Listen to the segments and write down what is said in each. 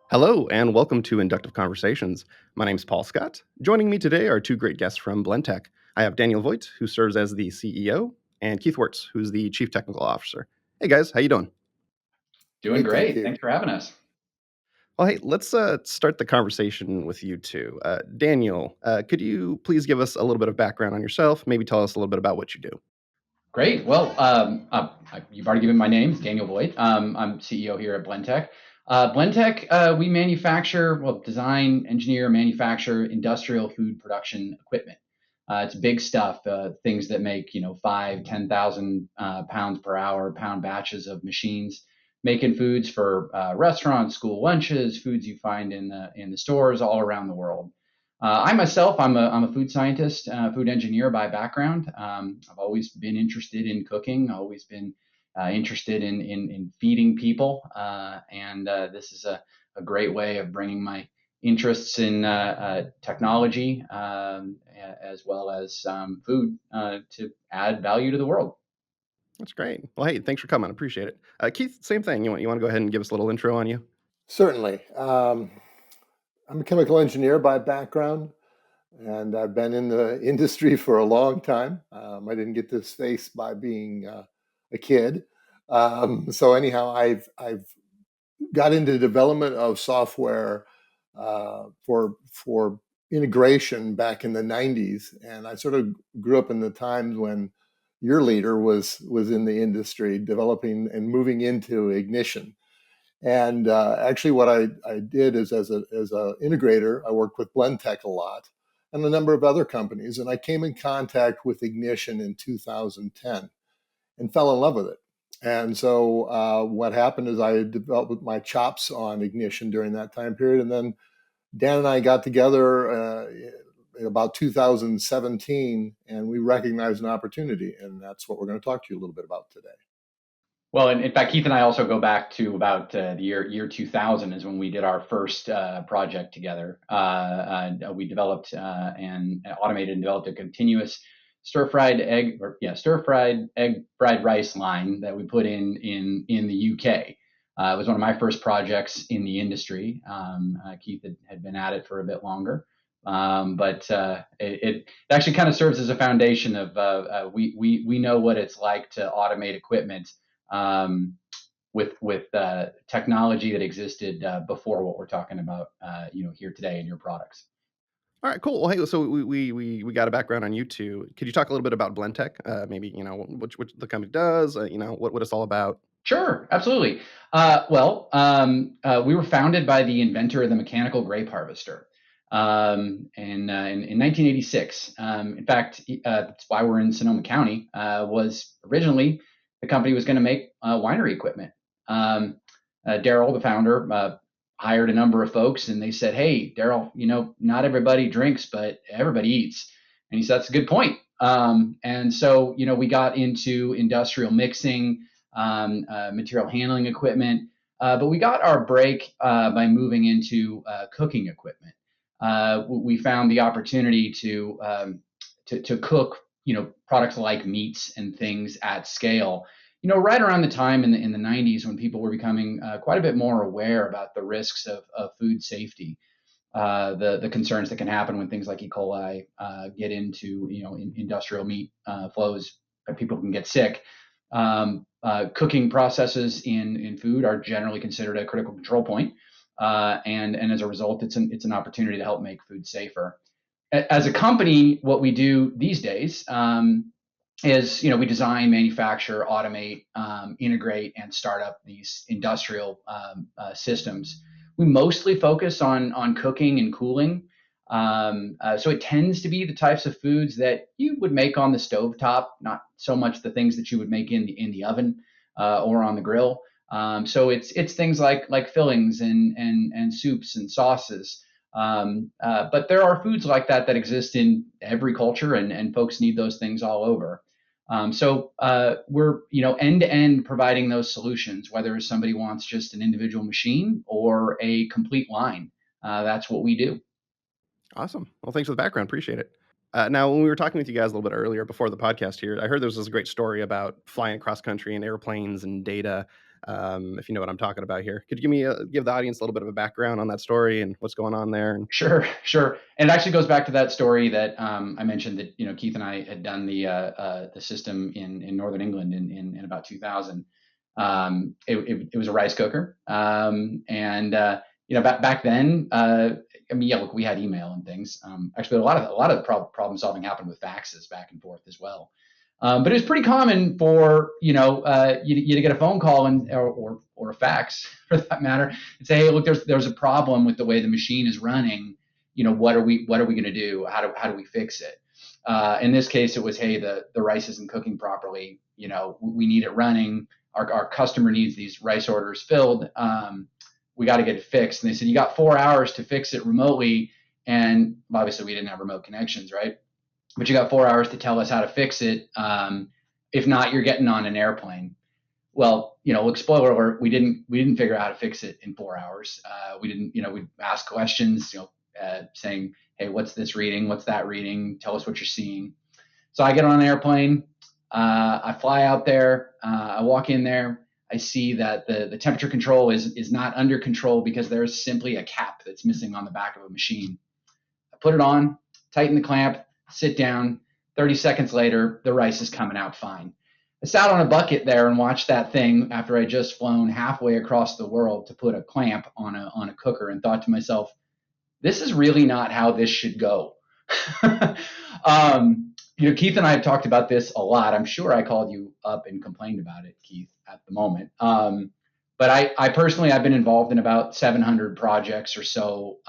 Hello, and welcome to Inductive Conversations. My name is Paul Scott. Joining me today are two great guests from Blentech. I have Daniel Voit, who serves as the CEO, and Keith Weerts, who's the Chief Technical Officer. Hey guys, how you doing? Doing Great, thank great. you. Thanks for having us. Well, hey, let's start the conversation with you two. Daniel, could you please give us a little bit of background on yourself? Maybe tell us a little bit about what you do. Great. Well, you've already given my name, it's Daniel Voit. I'm CEO here at Blentech. Blentech, we design, engineer, manufacture industrial food production equipment. It's big stuff, things that make 10,000 pounds per hour, pound batches of machines, making foods for restaurants, school lunches, foods you find in the stores all around the world. I myself, I'm a food scientist, food engineer by background. I've always been interested in cooking, always been interested in feeding people, and this is a great way of bringing my interests in technology as well as food to add value to the world. That's great. Well, hey, thanks for coming. Appreciate it. Keith, same thing. You want to go ahead and give us a little intro on you? Certainly. I'm a chemical engineer by background, and I've been in the industry for a long time. I didn't get this face by being a kid. So anyhow, I've got into the development of software for integration back in the 90s, and I sort of grew up in the times when your leader was in the industry developing and moving into ignition. And actually, what I did is as a integrator, I worked with Blentech a lot and a number of other companies. And I came in contact with Ignition in 2010 and fell in love with it. And so what happened is I developed my chops on Ignition during that time period. And then Dan and I got together in about 2017, and we recognized an opportunity. And that's what we're going to talk to you a little bit about today. Well, in fact, Keith and I also go back to about the year 2000 is when we did our first project together. We developed and automated and developed a continuous stir-fried egg fried rice line that we put in the UK. It was one of my first projects in the industry. Keith had been at it for a bit longer. But it actually kind of serves as a foundation of we know what it's like to automate equipment with technology that existed before what we're talking about, here today in your products. All right, cool. Well, hey, so we got a background on you two. Could you talk a little bit about Blentech? Maybe what the company does. What it's all about. Sure, absolutely. We were founded by the inventor of the mechanical grape harvester in 1986. In fact, that's why we're in Sonoma County. Was originally the company was going to make winery equipment. Daryl, the founder, hired a number of folks, and they said, "Hey, Daryl, not everybody drinks, but everybody eats." And he said, "That's a good point." And so, we got into industrial mixing, material handling equipment, but we got our break by moving into cooking equipment. We found the opportunity to cook, products like meats and things at scale. Right around the time in the 90s when people were becoming quite a bit more aware about the risks of food safety, the concerns that can happen when things like E. coli get into industrial meat flows, and people can get sick. Cooking processes in food are generally considered a critical control point, and as a result, it's an opportunity to help make food safer. As a company, what we do these days is we design, manufacture, automate, integrate, and start up these industrial systems. We mostly focus on cooking and cooling. So it tends to be the types of foods that you would make on the stovetop, not so much the things that you would make in the oven or on the grill. So it's things like fillings and soups and sauces. But there are foods like that exist in every culture, and folks need those things all over. We're end to end providing those solutions, whether somebody wants just an individual machine or a complete line. That's what we do. Awesome. Well, thanks for the background. Appreciate it. Now, when we were talking with you guys a little bit earlier before the podcast here, I heard there was this great story about flying across country in airplanes and data. if you know what I'm talking about here. Could you give the audience a little bit of a background on that story and what's going on there? Sure. And it actually goes back to that story that I mentioned that Keith and I had done the system in Northern England in about 2000. It was a rice cooker, and back then, look, we had email and things. Actually, a lot of the problem solving happened with faxes back and forth as well. But it was pretty common for you to get a phone call or a fax for that matter and say, hey, look, there's a problem with the way the machine is running. What are we going to do? How do we fix it? In this case, it was, hey, the rice isn't cooking properly. We need it running. Our customer needs these rice orders filled. We got to get it fixed. And they said, you got 4 hours to fix it remotely. And obviously we didn't have remote connections, right? But you got 4 hours to tell us how to fix it. If not, you're getting on an airplane. Well, spoiler alert, we didn't figure out how to fix it in 4 hours. We didn't, we asked questions, saying, hey, what's this reading? What's that reading? Tell us what you're seeing. So I get on an airplane. I fly out there. I walk in there. I see that the temperature control is not under control because there's simply a cap that's missing on the back of a machine. I put it on, tighten the clamp, sit down. 30 seconds later, the rice is coming out fine. I sat on a bucket there and watched that thing after I just flown halfway across the world to put a clamp on a cooker and thought to myself, this is really not how this should go. Keith and I have talked about this a lot. I'm sure I called you up and complained about it, Keith, at the moment. But I personally, I've been involved in about 700 projects or so.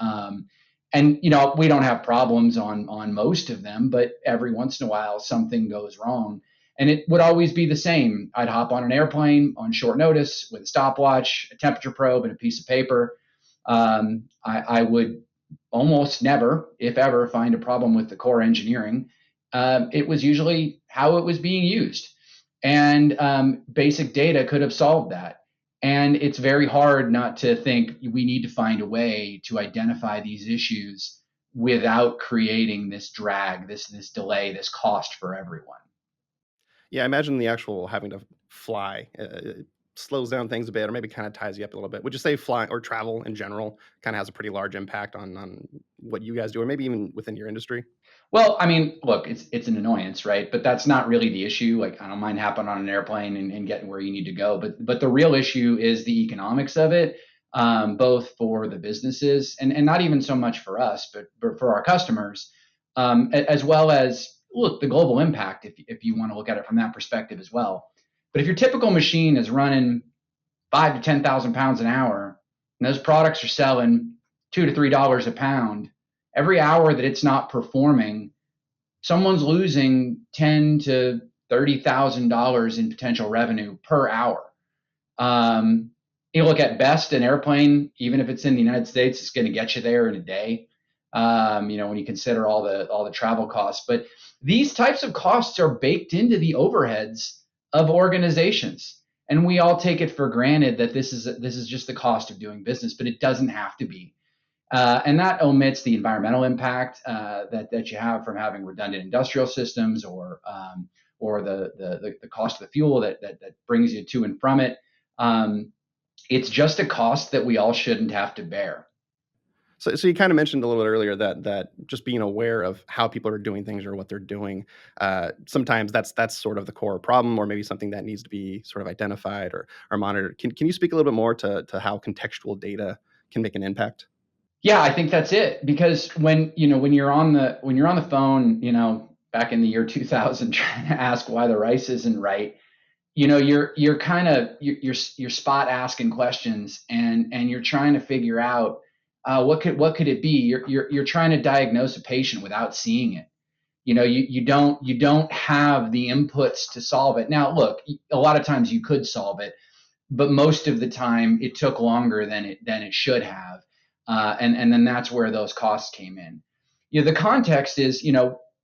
And, we don't have problems on most of them, but every once in a while, something goes wrong. And it would always be the same. I'd hop on an airplane on short notice with a stopwatch, a temperature probe, and a piece of paper. I would almost never, if ever, find a problem with the core engineering. It was usually how it was being used. And basic data could have solved that. And it's very hard not to think we need to find a way to identify these issues without creating this drag, this delay, this cost for everyone. Yeah, I imagine the actual having to fly slows down things a bit, or maybe kind of ties you up a little bit. Would you say flying or travel in general kind of has a pretty large impact on what you guys do, or maybe even within your industry? Well, look, it's an annoyance, right? But that's not really the issue. Like, I don't mind hopping on an airplane and getting where you need to go. But the real issue is the economics of it, both for the businesses and not even so much for us, but for our customers, as well as, look, the global impact, if you want to look at it from that perspective as well. But if your typical machine is running 5,000 to 10,000 pounds an hour, and those products are selling $2 to $3 a pound, every hour that it's not performing, someone's losing $10,000 to $30,000 in potential revenue per hour. You look at best, an airplane, even if it's in the United States, it's going to get you there in a day. When you consider all the travel costs, but these types of costs are baked into the overheads of organizations, and we all take it for granted that this is just the cost of doing business, but it doesn't have to be. And that omits the environmental impact that you have from having redundant industrial systems, or the cost of the fuel that brings you to and from it. It's just a cost that we all shouldn't have to bear. So you kind of mentioned a little bit earlier that just being aware of how people are doing things or what they're doing, sometimes that's sort of the core problem, or maybe something that needs to be sort of identified or monitored. Can you speak a little bit more to how contextual data can make an impact? Yeah, I think that's it. Because when you're on the phone, back in the year 2000, trying to ask why the rice isn't right, you're kind of you're spot asking questions, and you're trying to figure out what could it be. You're trying to diagnose a patient without seeing it. You don't have the inputs to solve it. Now, look, a lot of times you could solve it, but most of the time it took longer than it should have. And then that's where those costs came in. The context is,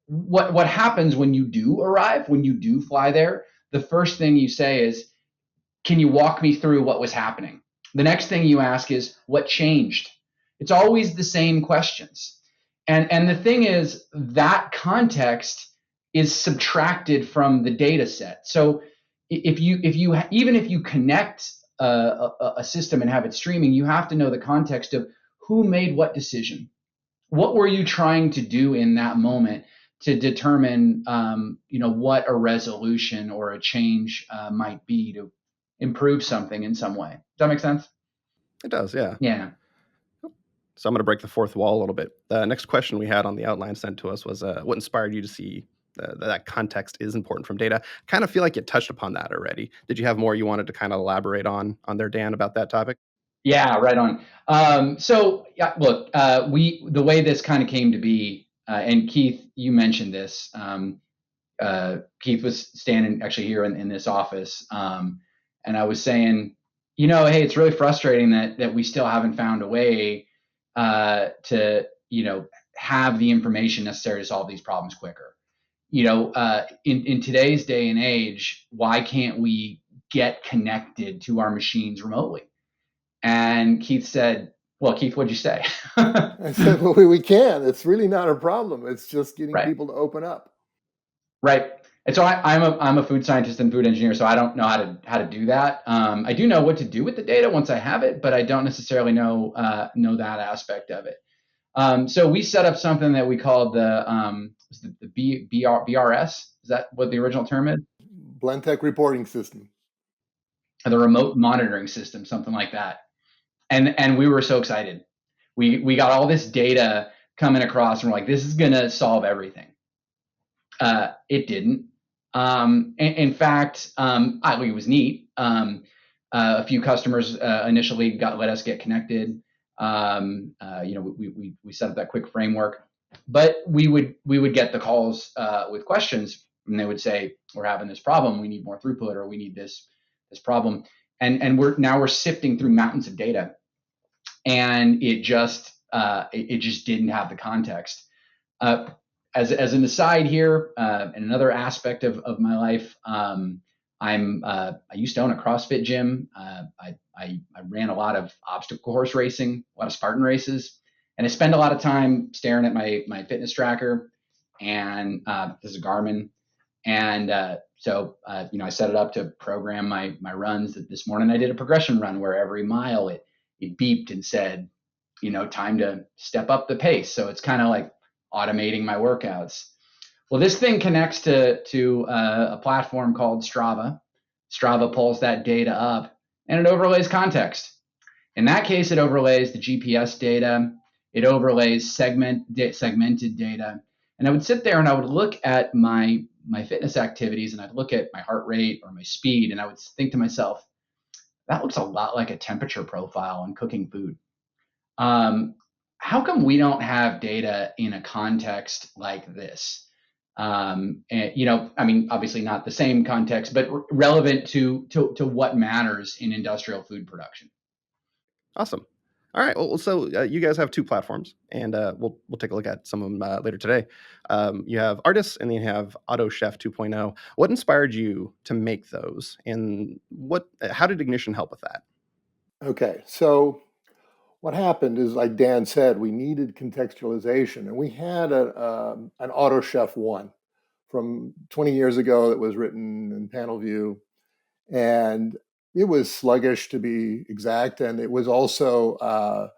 what happens when you do arrive, when you do fly there. The first thing you say is, can you walk me through what was happening? The next thing you ask is, what changed? It's always the same questions. And the thing is, that context is subtracted from the data set. So if you connect a system and have it streaming, you have to know the context of who made what decision. What were you trying to do in that moment to determine, what a resolution or a change might be to improve something in some way? Does that make sense? It does, yeah. Yeah. So I'm going to break the fourth wall a little bit. The next question we had on the outline sent to us was, what inspired you to see that context is important from data? Kind of feel like you touched upon that already. Did you have more you wanted to kind of elaborate on there, Dan, about that topic? Yeah, right on. So yeah, look, the way this kind of came to be, and Keith, you mentioned this. Keith was standing actually here in this office, and I was saying, hey, it's really frustrating that we still haven't found a way to have the information necessary to solve these problems quicker. In today's day and age, why can't we get connected to our machines remotely? And Keith said, well, Keith, what'd you say? I said, well, we can. It's really not a problem. It's just getting Right. people to open up. Right. And so I'm a food scientist and food engineer, so I don't know how to do that. I do know what to do with the data once I have it, but I don't necessarily know that aspect of it. So we set up something that we called the BRS. Is that what the original term is? Blentech reporting system. The remote monitoring system, something like that. And we were so excited. We got all this data coming across, and we're like, this is gonna solve everything. It didn't. In fact, I think it was neat. A few customers initially let us get connected. We set up that quick framework, but we would get the calls with questions, and they would say, "We're having this problem. We need more throughput, or we need this problem." And we're sifting through mountains of data, and it just didn't have the context. As an aside here, and another aspect of my life, I used to own a CrossFit gym. I ran a lot of obstacle course racing, a lot of Spartan races, and I spend a lot of time staring at my fitness tracker, and this is a Garmin, and so I set it up to program my runs. This morning I did a progression run where every mile it beeped and said, time to step up the pace. So it's kind of like automating my workouts. Well, this thing connects to a platform called Strava. Strava pulls that data up and it overlays context. In that case, it overlays the GPS data. It overlays segmented data. And I would sit there and I would look at my fitness activities, and I'd look at my heart rate or my speed, and I would think to myself, that looks a lot like a temperature profile on cooking food. How come we don't have data in a context like this? Obviously not the same context, but relevant to what matters in industrial food production. Awesome. All right. Well, so you guys have two platforms, and we'll take a look at some of them later today. You have Artis, and then you have AutoChef 2.0. What inspired you to make those, and how did Ignition help with that? Okay, so what happened is, like Dan said, we needed contextualization, and we had an AutoChef 1 from 20 years ago that was written in panel view, and it was sluggish, to be exact, and it was also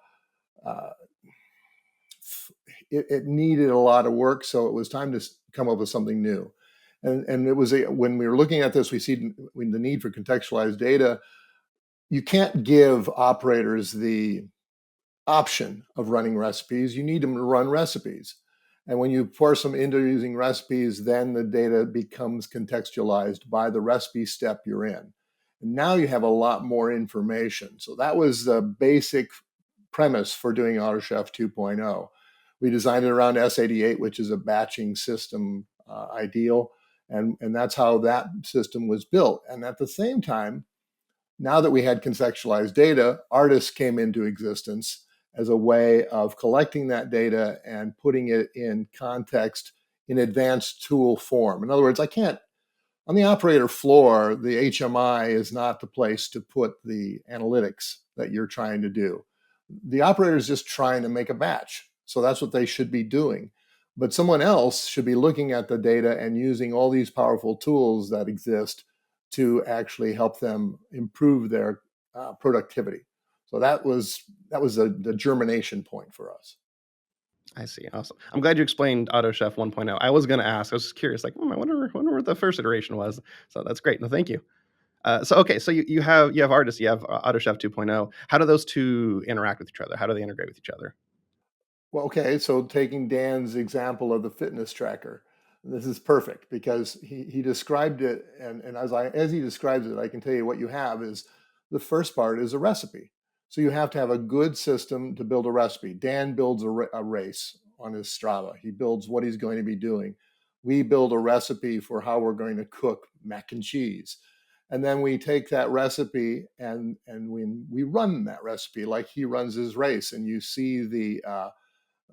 it needed a lot of work, so it was time to come up with something new. And it was when we were looking at this, we see the need for contextualized data. You can't give operators the option of running recipes. You need them to run recipes. And when you force them into using recipes, then the data becomes contextualized by the recipe step you're in. And now you have a lot more information. So that was the basic premise for doing AutoChef 2.0. We designed it around S88, which is a batching system ideal. And that's how that system was built. And at the same time, now that we had contextualized data, Artis came into existence as a way of collecting that data and putting it in context in advanced tool form. In other words, on the operator floor, the HMI is not the place to put the analytics that you're trying to do. The operator is just trying to make a batch. So that's what they should be doing. But someone else should be looking at the data and using all these powerful tools that exist to actually help them improve their productivity. So that was the germination point for us. I see. Awesome. I'm glad you explained AutoChef 1.0. I was going to ask. I was just curious, like, I wonder what the first iteration was. So that's great. No, thank you. So you have artists, you have AutoChef 2.0. How do those two interact with each other? How do they integrate with each other? Well, okay, so taking Dan's example of the fitness tracker, this is perfect because he described it, and as he describes it, I can tell you what you have is the first part is a recipe. So you have to have a good system to build a recipe. Dan builds a race on his Strava. He builds what he's going to be doing. We build a recipe for how we're going to cook mac and cheese. And then we take that recipe and we run that recipe like he runs his race, and you see the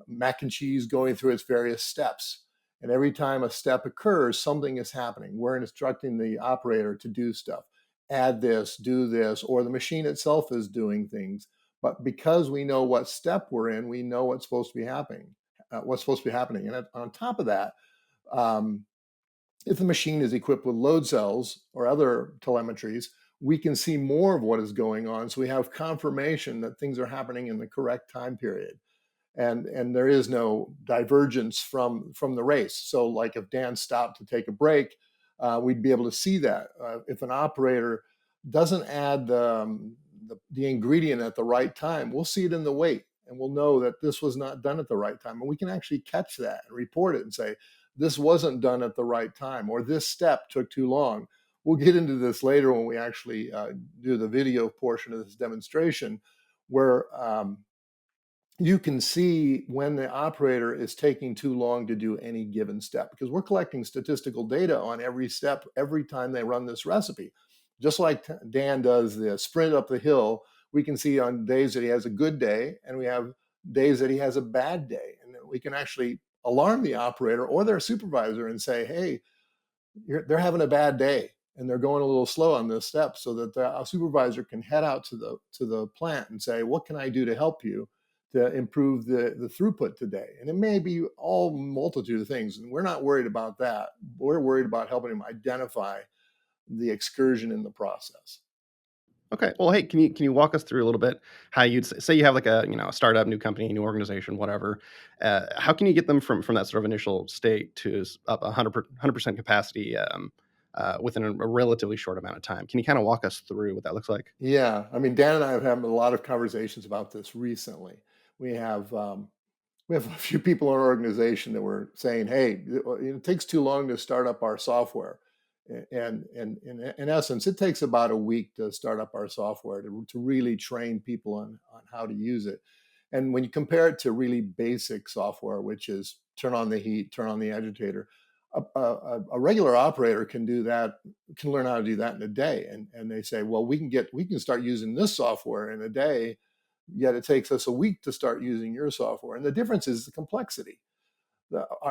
mac and cheese going through its various steps. And every time a step occurs, something is happening. We're instructing the operator to do stuff, add this, do this, or the machine itself is doing things. But because we know what step we're in, we know what's supposed to be happening. And on top of that, um, if the machine is equipped with load cells or other telemetries, we can see more of what is going on. So we have confirmation that things are happening in the correct time period, and there is no divergence from the race. So like if Dan stopped to take a break, we'd be able to see that. If an operator doesn't add the ingredient at the right time, we'll see it in the weight, and we'll know that this was not done at the right time, and we can actually catch that and report it and say this wasn't done at the right time, or this step took too long. We'll get into this later when we actually do the video portion of this demonstration, where you can see when the operator is taking too long to do any given step, because we're collecting statistical data on every step every time they run this recipe. Just like Dan does the sprint up the hill, we can see on days that he has a good day and we have days that he has a bad day. And we can actually alarm the operator or their supervisor and say, hey, they're having a bad day and they're going a little slow on this step, so that the supervisor can head out to the plant and say, what can I do to help you to improve the throughput today? And it may be all multitude of things, and we're not worried about that. We're worried about helping him identify the excursion in the process. Okay. Well, hey, can you walk us through a little bit how you'd say you have like a startup, new company, new organization, whatever. How can you get them from that sort of initial state to up 100% capacity within a relatively short amount of time? Can you kind of walk us through what that looks like? Yeah, I mean, Dan and I have had a lot of conversations about this recently. We have we have a few people in our organization that were saying, "Hey, it takes too long to start up our software," and in essence, it takes about a week to start up our software to really train people on how to use it. And when you compare it to really basic software, which is turn on the heat, turn on the agitator, a regular operator can do that, can learn how to do that in a day. And they say, well, we can start using this software in a day, yet it takes us a week to start using your software. And the difference is the complexity.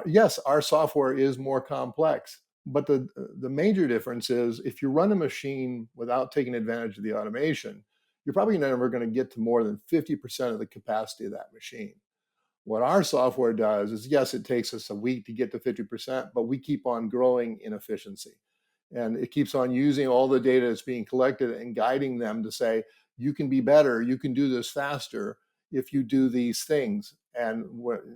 Yes, our software is more complex, but the major difference is if you run a machine without taking advantage of the automation, you're probably never going to get to more than 50% of the capacity of that machine. What our software does is, yes, it takes us a week to get to 50%, but we keep on growing in efficiency. And it keeps on using all the data that's being collected and guiding them to say, you can be better, you can do this faster if you do these things. And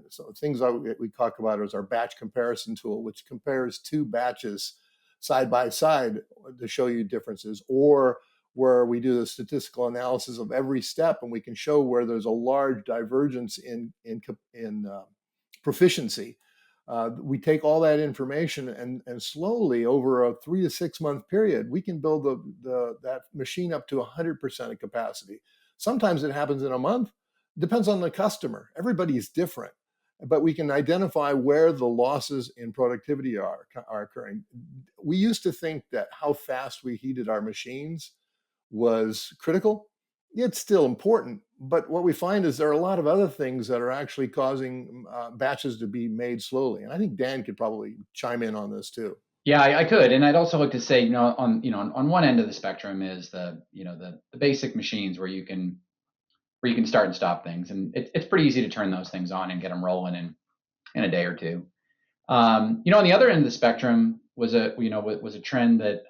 so things that we talk about is our batch comparison tool, which compares two batches side by side to show you differences, or where we do the statistical analysis of every step, and we can show where there's a large divergence in proficiency. We take all that information and slowly over a 3 to 6 month period, we can build that machine up to 100% of capacity. Sometimes it happens in a month. Depends on the customer. Everybody's different, but we can identify where the losses in productivity are occurring. We used to think that how fast we heated our machines was critical. It's still important, but what we find is there are a lot of other things that are actually causing batches to be made slowly. And I think Dan could probably chime in on this too. Yeah, I could, and I'd also like to say, on one end of the spectrum is the basic machines where you can start and stop things, and it's pretty easy to turn those things on and get them rolling in a day or two. On the other end of the spectrum was a trend that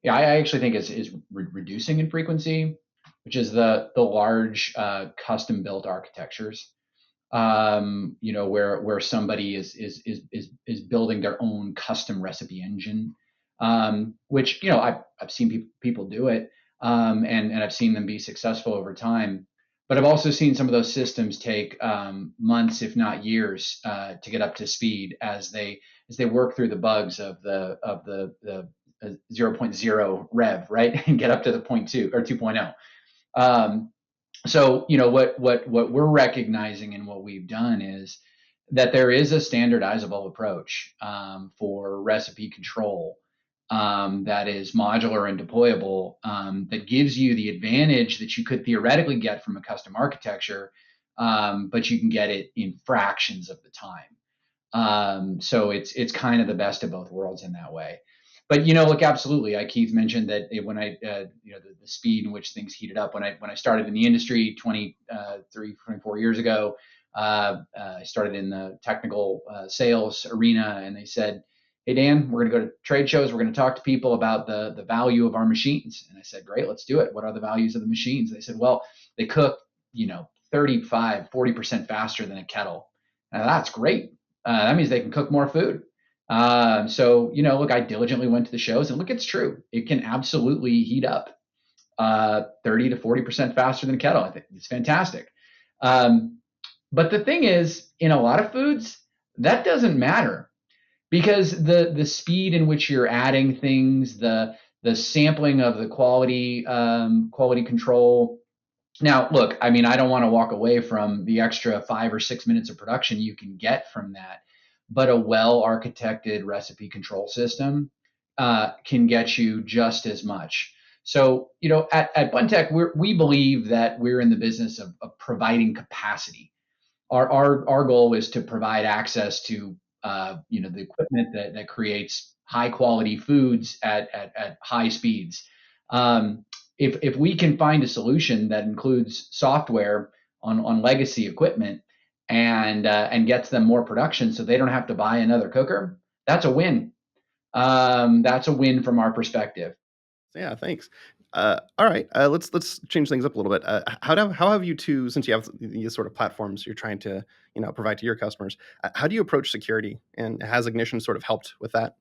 Yeah, I actually think is reducing in frequency, which is the large custom built architectures. Where somebody is building their own custom recipe engine, which I've seen people do it, and I've seen them be successful over time. But I've also seen some of those systems take months, if not years, to get up to speed as they work through the bugs of the 0.0 rev, right, and get up to the point 2 or 2.0. So what we're recognizing and what we've done is that there is a standardizable approach for recipe control that is modular and deployable, that gives you the advantage that you could theoretically get from a custom architecture, but you can get it in fractions of the time. So it's kind of the best of both worlds in that way. But look, absolutely. Keith mentioned that when the speed in which things heated up when I started in the industry 24 years ago. I started in the technical sales arena, and they said, "Hey Dan, we're going to go to trade shows. We're going to talk to people about the value of our machines." And I said, "Great, let's do it. What are the values of the machines?" And they said, "Well, they cook 35-40% faster than a kettle." Now that's great. That means they can cook more food. So look, I diligently went to the shows, and look, it's true. It can absolutely heat up 30 to 40% faster than a kettle. I think it's fantastic. But the thing is, in a lot of foods, that doesn't matter, because the speed in which you're adding things, the sampling of the quality control. Now, look, I mean, I don't want to walk away from the extra 5 or 6 minutes of production you can get from that, but a well-architected recipe control system can get you just as much. So, at Blentech, we believe that we're in the business of providing capacity. Our goal is to provide access to the equipment that creates high quality foods at high speeds. If we can find a solution that includes software on legacy equipment and gets them more production, so they don't have to buy another cooker, that's a win. That's a win from our perspective. Yeah, thanks. All right, let's change things up a little bit. How have you two, since you have these sort of platforms you're trying to provide to your customers, how do you approach security, and has Ignition sort of helped with that?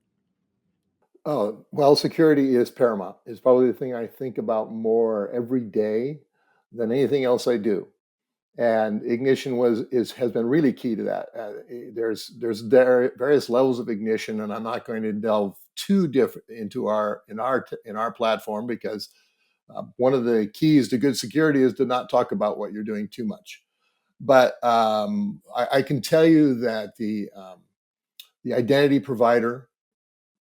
Oh, well, security is paramount. It's probably the thing I think about more every day than anything else I do. And ignition has been really key to that. There's various levels of ignition, and I'm not going to delve too different into our platform, because one of the keys to good security is to not talk about what you're doing too much. But I can tell you that the identity provider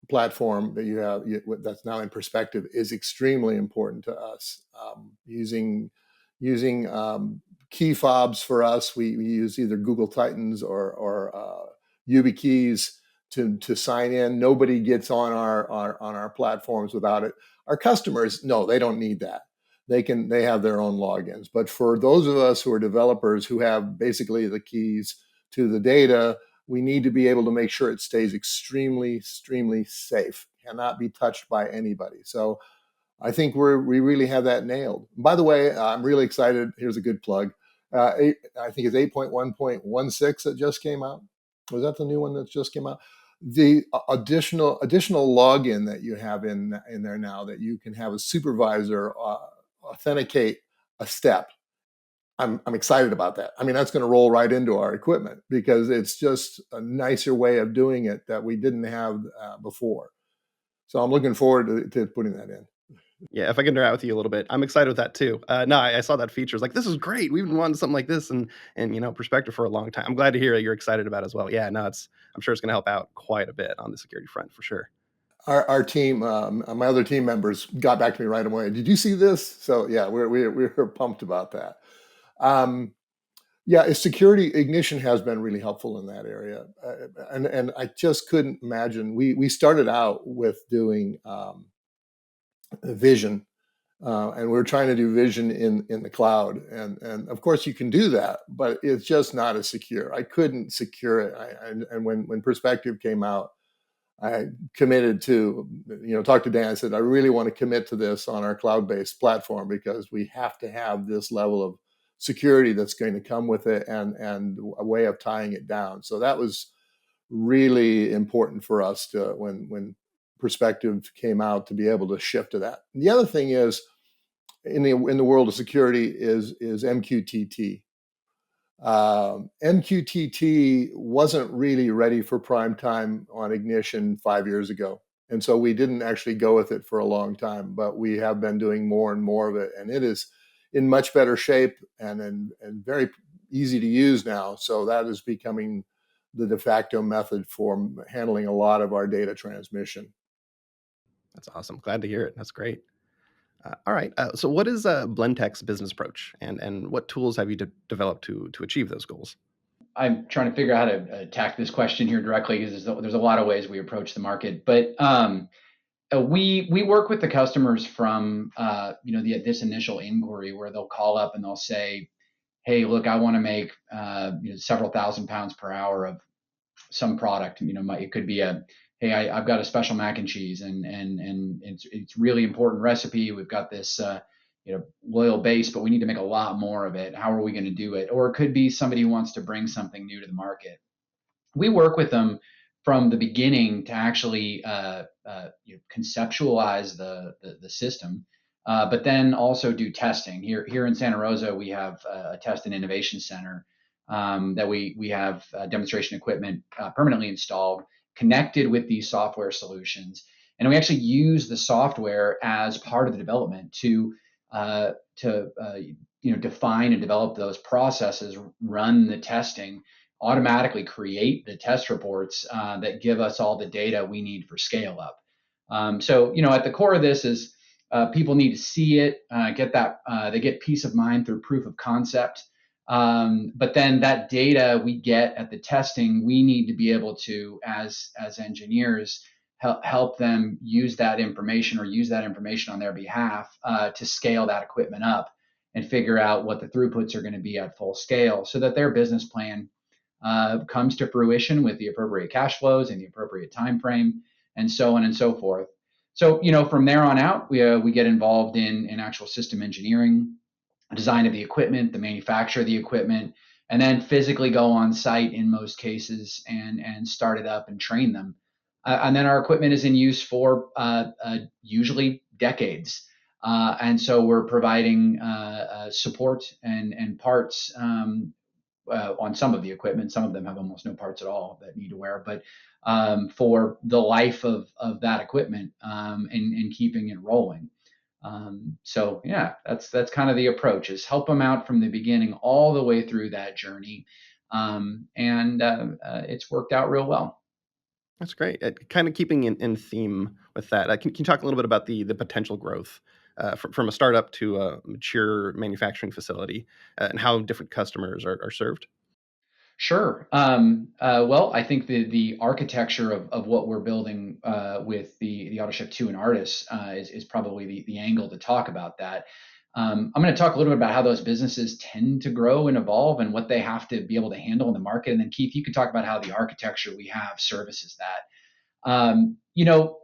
platform that you have that's now in perspective is extremely important to us. Using key fobs for us, we use either Google Titans or YubiKeys to sign in. Nobody gets on our platforms without it. Our customers, no, they don't need that. They have their own logins. But for those of us who are developers who have basically the keys to the data, we need to be able to make sure it stays extremely safe, cannot be touched by anybody. So I think we really have that nailed. By the way, I'm really excited. Here's a good plug. I think it's 8.1.16 that just came out. Was that the new one that just came out? The additional login that you have in there now, that you can have a supervisor authenticate a step. I'm excited about that. I mean, that's going to roll right into our equipment, because it's just a nicer way of doing it that we didn't have before. So I'm looking forward to putting that in. Yeah, if I can interact with you a little bit, I'm excited with that too. No, I saw that feature. I was like, this is great. We've been wanting something like this and perspective for a long time. I'm glad to hear that you're excited about it as well. Yeah, no, I'm sure it's going to help out quite a bit on the security front for sure. Our team, my other team members, got back to me right away. Did you see this? So yeah, we're pumped about that. Yeah, security ignition has been really helpful in that area, and I just couldn't imagine. We started out with doing vision, and we are trying to do vision in the cloud, and of course you can do that, but it's just not as secure. I couldn't secure it. And when Perspective came out, I committed to, talk to Dan. I said, I really want to commit to this on our cloud-based platform because we have to have this level of security that's going to come with it and a way of tying it down. So that was really important for us to when perspective came out to be able to shift to that. And the other thing is in the world of security is MQTT. MQTT wasn't really ready for prime time on Ignition 5 years ago. And so we didn't actually go with it for a long time, but we have been doing more and more of it. And it is in much better shape and very easy to use now. So that is becoming the de facto method for handling a lot of our data transmission. That's awesome. Glad to hear it. That's great. All right. So what is Blentech's business approach, and what tools have you developed to achieve those goals? I'm trying to figure out how to attack this question here directly because there's a lot of ways we approach the market. But we work with the customers from this initial inquiry where they'll call up and they'll say, "Hey, look, I want to make several thousand pounds per hour of some product." It could be hey, I've got a special mac and cheese, and it's really important recipe. We've got this loyal base, but we need to make a lot more of it. How are we going to do it? Or it could be somebody who wants to bring something new to the market. We work with them from the beginning to actually conceptualize the system, but then also do testing. Here in Santa Rosa, we have a test and innovation center that we have demonstration equipment permanently installed, connected with these software solutions, and we actually use the software as part of the development to define and develop those processes, run the testing, automatically create the test reports that give us all the data we need for scale up. So at the core of this is people need to see it, get that they get peace of mind through proof of concept. But then that data we get at the testing, we need to be able to, as engineers, help them use that information on their behalf to scale that equipment up and figure out what the throughputs are going to be at full scale so that their business plan comes to fruition with the appropriate cash flows and the appropriate time frame and so on and so forth. So, from there on out, we get involved in actual system engineering, design of the equipment, the manufacture of the equipment, and then physically go on site in most cases and start it up and train them. And then our equipment is in use for usually decades. And so we're providing support and parts on some of the equipment. Some of them have almost no parts at all that need to wear, but for the life of that equipment and keeping it rolling. So yeah, that's kind of the approach, is help them out from the beginning all the way through that journey. And it's worked out real well. That's great. Kind of keeping in theme with that, can you talk a little bit about the potential growth from a startup to a mature manufacturing facility and how different customers are served? Sure. Well, I think the architecture of what we're building with the AutoChef 2 and Artis is probably the angle to talk about that. I'm going to talk a little bit about how those businesses tend to grow and evolve and what they have to be able to handle in the market. And then Keith, you can talk about how the architecture we have services that.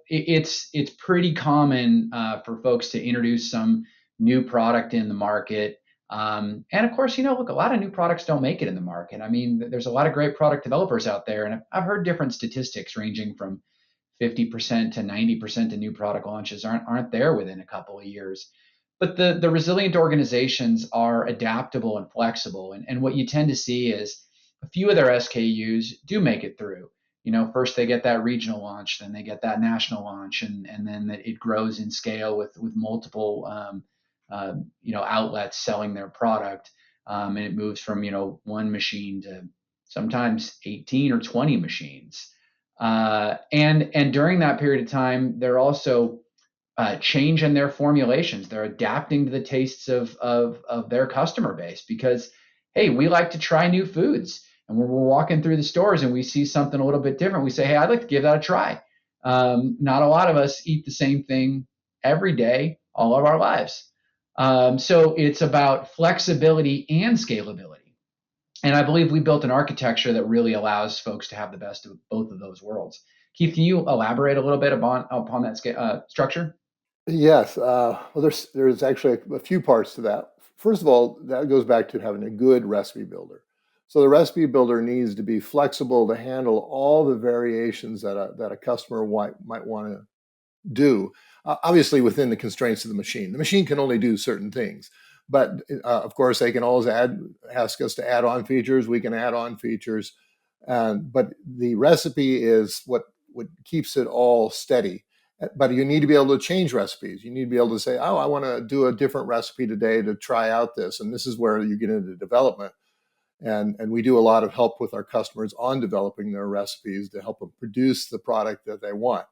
It's pretty common for folks to introduce some new product in the market. And of course, look, a lot of new products don't make it in the market. I mean, there's a lot of great product developers out there, and I've heard different statistics ranging from 50% to 90% of new product launches aren't there within a couple of years. But the resilient organizations are adaptable and flexible. And what you tend to see is a few of their SKUs do make it through. First they get that regional launch, then they get that national launch, and then it grows in scale with multiple outlets selling their product, and it moves from one machine to sometimes 18 or 20 machines. And during that period of time, they're also changing their formulations. They're adapting to the tastes of their customer base because, hey, we like to try new foods. And when we're walking through the stores and we see something a little bit different, we say, hey, I'd like to give that a try. Not a lot of us eat the same thing every day, all of our lives. So it's about flexibility and scalability. And I believe we built an architecture that really allows folks to have the best of both of those worlds. Keith, can you elaborate a little bit upon that structure? Yes. Well, there's actually a few parts to that. First of all, that goes back to having a good recipe builder. So the recipe builder needs to be flexible to handle all the variations that a customer might want to do, obviously within the constraints of the machine. The machine can only do certain things, but of course they can always ask us to add on features. We can add on features, but the recipe is what keeps it all steady. But you need to be able to change recipes. You need to be able to say, "Oh, I want to do a different recipe today to try out this," and this is where you get into development. And we do a lot of help with our customers on developing their recipes to help them produce the product that they want.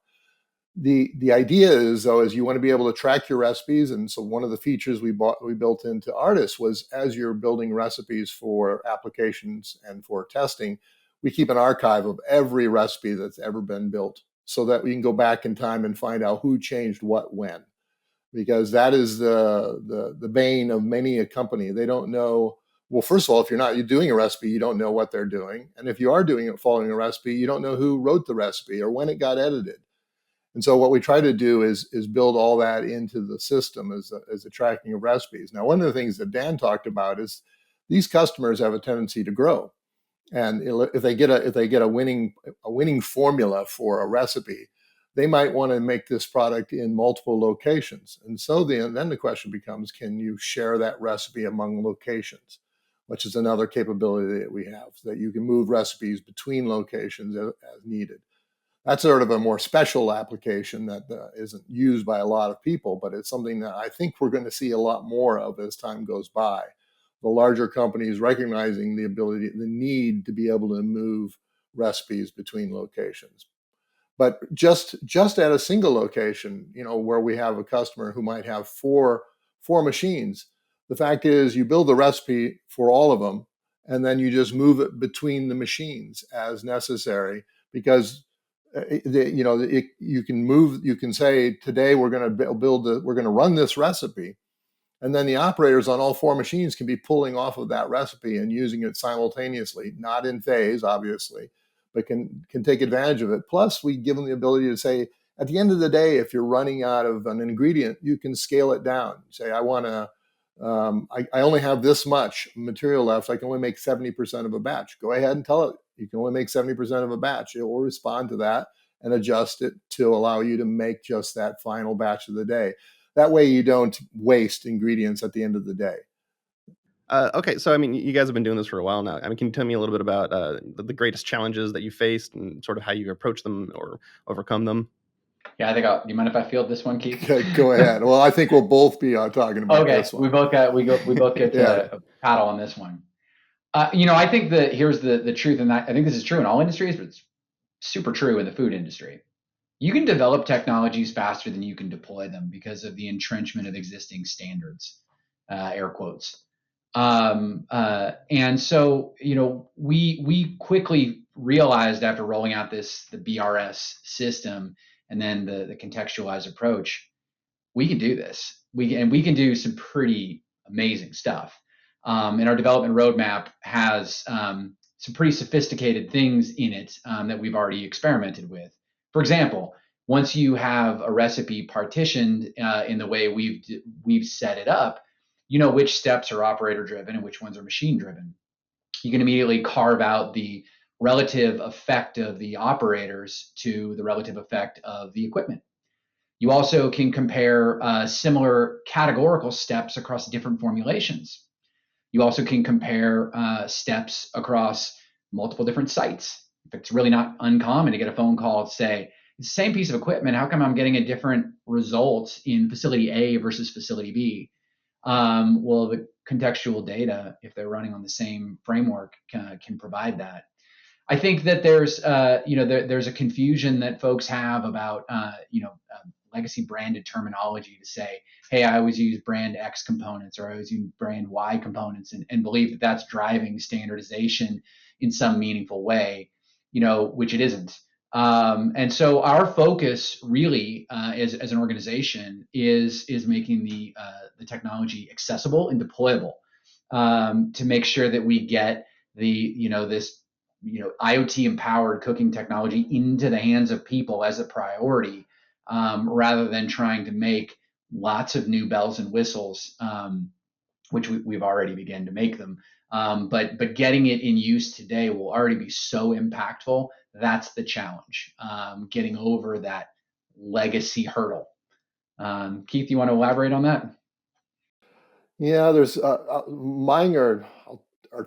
The idea is, though, is you want to be able to track your recipes. And so one of the features we built into Artist was, as you're building recipes for applications and for testing, we keep an archive of every recipe that's ever been built so that we can go back in time and find out who changed what when. Because that is the bane of many a company. They don't know. Well, first of all, if you're doing a recipe, you don't know what they're doing. And if you are following a recipe, you don't know who wrote the recipe or when it got edited. And so what we try to do is build all that into the system as a tracking of recipes. Now, one of the things that Dan talked about is these customers have a tendency to grow, and if they get a winning formula for a recipe, they might want to make this product in multiple locations. And so then the question becomes, can you share that recipe among locations, which is another capability that we have, so that you can move recipes between locations as needed. That's sort of a more special application that isn't used by a lot of people, but it's something that I think we're going to see a lot more of as time goes by. The larger companies recognizing the need to be able to move recipes between locations. But just at a single location, where we have a customer who might have four machines, the fact is you build the recipe for all of them, and then you just move it between the machines as necessary, because you can say, today we're going to we're going to run this recipe, and then the operators on all four machines can be pulling off of that recipe and using it simultaneously, not in phase, obviously, but can take advantage of it. Plus, we give them the ability to say, at the end of the day, if you're running out of an ingredient, you can scale it down. Say, I want to, I only have this much material left. I can only make 70% of a batch. Go ahead and tell it you can only make 70% of a batch. It will respond to that and adjust it to allow you to make just that final batch of the day. That way you don't waste ingredients at the end of the day. Okay, so I mean, you guys have been doing this for a while now. I mean, can you tell me a little bit about the greatest challenges that you faced and sort of how you approach them or overcome them? Yeah, I think. Do you mind if I field this one, Keith? Okay, go ahead. Well, I think we'll both be talking about this one. We both get a paddle on this one. I think that here's the truth, and I think this is true in all industries, but it's super true in the food industry. You can develop technologies faster than you can deploy them because of the entrenchment of existing standards, air quotes. And so, we quickly realized after rolling out the BRS system and then the contextualized approach, we can do this. We can do some pretty amazing stuff. And our development roadmap has some pretty sophisticated things in it that we've already experimented with. For example, once you have a recipe partitioned in the way we've set it up, you know which steps are operator driven and which ones are machine driven. You can immediately carve out the relative effect of the operators to the relative effect of the equipment. You also can compare similar categorical steps across different formulations. You also can compare steps across multiple different sites. It's really not uncommon to get a phone call to say, it's the same piece of equipment, how come I'm getting a different result in facility A versus facility B? Well, the contextual data, if they're running on the same framework, can provide that. I think that there's a confusion that folks have about legacy branded terminology to say, hey, I always use brand X components or I always use brand Y components and believe that that's driving standardization in some meaningful way, which it isn't. And so our focus really as an organization is making the technology accessible and deployable to make sure that we get this IoT empowered cooking technology into the hands of people as a priority, rather than trying to make lots of new bells and whistles, which we've already begun to make them. But getting it in use today will already be so impactful. That's the challenge, getting over that legacy hurdle. Keith, you want to elaborate on that? Yeah, there's mine are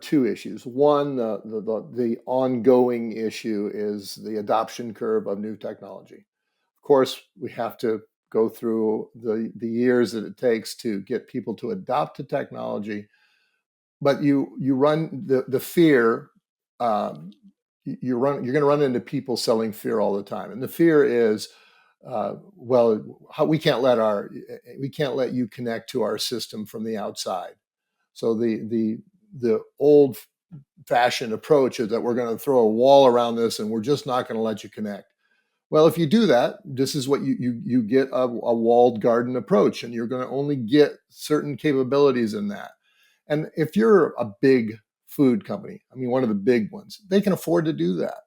two issues. One, the ongoing issue is the adoption curve of new technology. Of course, we have to go through the years that it takes to get people to adopt the technology, but you run the fear. You're going to run into people selling fear all the time, and the fear is, we can't let you connect to our system from the outside. So the old fashioned approach is that we're going to throw a wall around this and we're just not going to let you connect. Well, if you do that, this is what you get a walled garden approach, and you're going to only get certain capabilities in that. And if you're a big food company, I mean, one of the big ones, they can afford to do that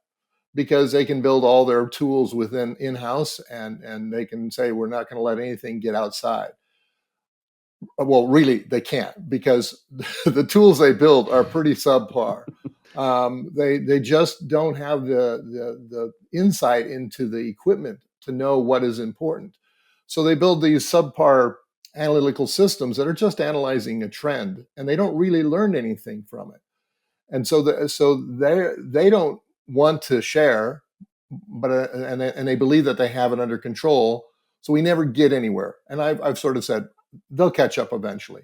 because they can build all their tools within in-house, and they can say, we're not going to let anything get outside. Well, really, they can't, because the tools they build are pretty subpar. They just don't have the insight into the equipment to know what is important. So they build these subpar analytical systems that are just analyzing a trend, and they don't really learn anything from it. And so they don't want to share, but and they believe that they have it under control. So we never get anywhere. And I've sort of said they'll catch up eventually.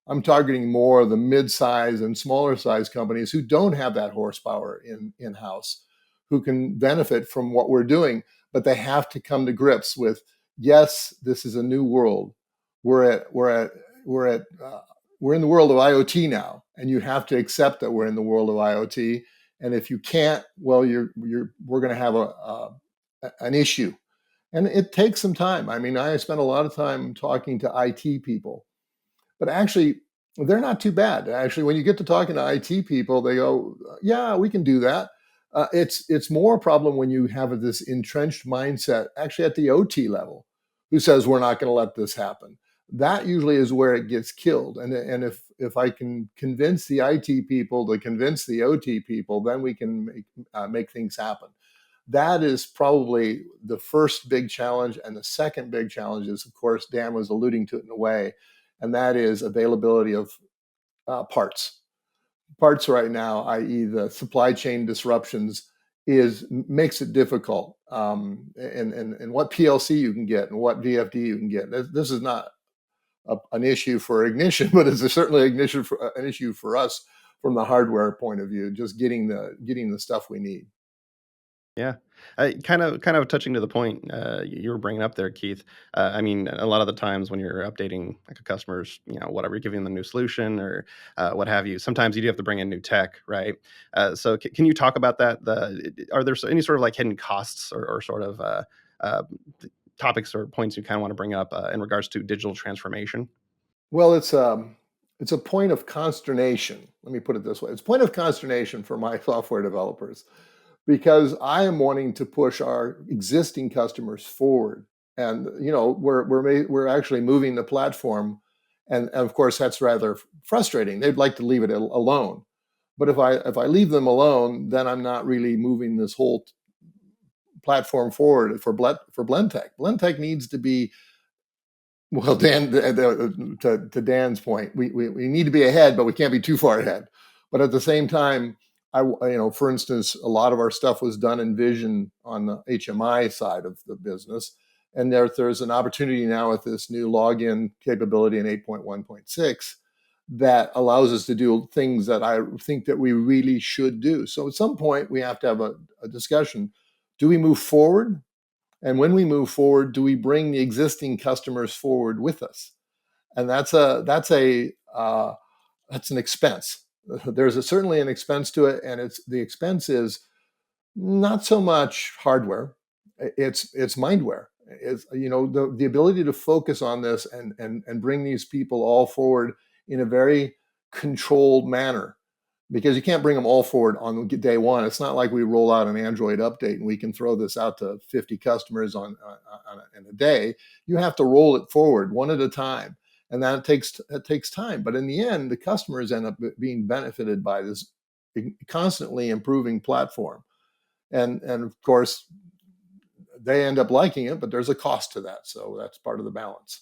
I'm targeting more of the mid-size and smaller size companies who don't have that horsepower in-house, who can benefit from what we're doing, but they have to come to grips with, yes, this is a new world. We're in the world of IoT now, and you have to accept that we're in the world of IoT. And if you can't, well, we're going to have an issue, and it takes some time. I mean, I spent a lot of time talking to IT people, but actually, they're not too bad. Actually, when you get to talking to IT people, they go, "Yeah, we can do that." It's more a problem when you have this entrenched mindset, actually at the OT level, who says we're not going to let this happen. That usually is where it gets killed. And if I can convince the IT people to convince the OT people, then we can make things happen. That is probably the first big challenge. And the second big challenge is, of course, Dan was alluding to it in a way, and that is availability of parts. Parts right now, i.e., the supply chain disruptions, makes it difficult. And what PLC you can get and what VFD you can get. This is not an issue for Ignition, but it's certainly an issue for us from the hardware point of view. Just getting the stuff we need. Yeah. Kind of touching to the point you were bringing up there, Keith. I mean, a lot of the times when you're updating like a customer's, whatever, you're giving them a new solution or what have you, sometimes you do have to bring in new tech, right? So can you talk about that? Are there any sort of like hidden costs or sort of uh, topics or points you kind of want to bring up in regards to digital transformation? Well, it's a point of consternation. Let me put it this way: it's a point of consternation for my software developers, because I am wanting to push our existing customers forward, and we're actually moving the platform, and of course that's rather frustrating. They'd like to leave it alone, but if I leave them alone, then I'm not really moving this whole platform forward for Blendtec. Blendtec needs to be, well, Dan, to Dan's point, we need to be ahead, but we can't be too far ahead. But at the same time, for instance, a lot of our stuff was done in Vision on the HMI side of the business, and there's an opportunity now with this new login capability in 8.1.6 that allows us to do things that I think that we really should do. So at some point, we have to have a discussion: do we move forward? And when we move forward, do we bring the existing customers forward with us? And that's an expense. There's certainly an expense to it, and the expense is not so much hardware; it's mindware. It's the ability to focus on this and bring these people all forward in a very controlled manner. because you can't bring them all forward on day one. It's not like we roll out an Android update and we can throw this out to 50 customers in a day. You have to roll it forward one at a time, and that takes time. But in the end, the customers end up being benefited by this constantly improving platform, and of course they end up liking it, but there's a cost to that, so that's part of the balance.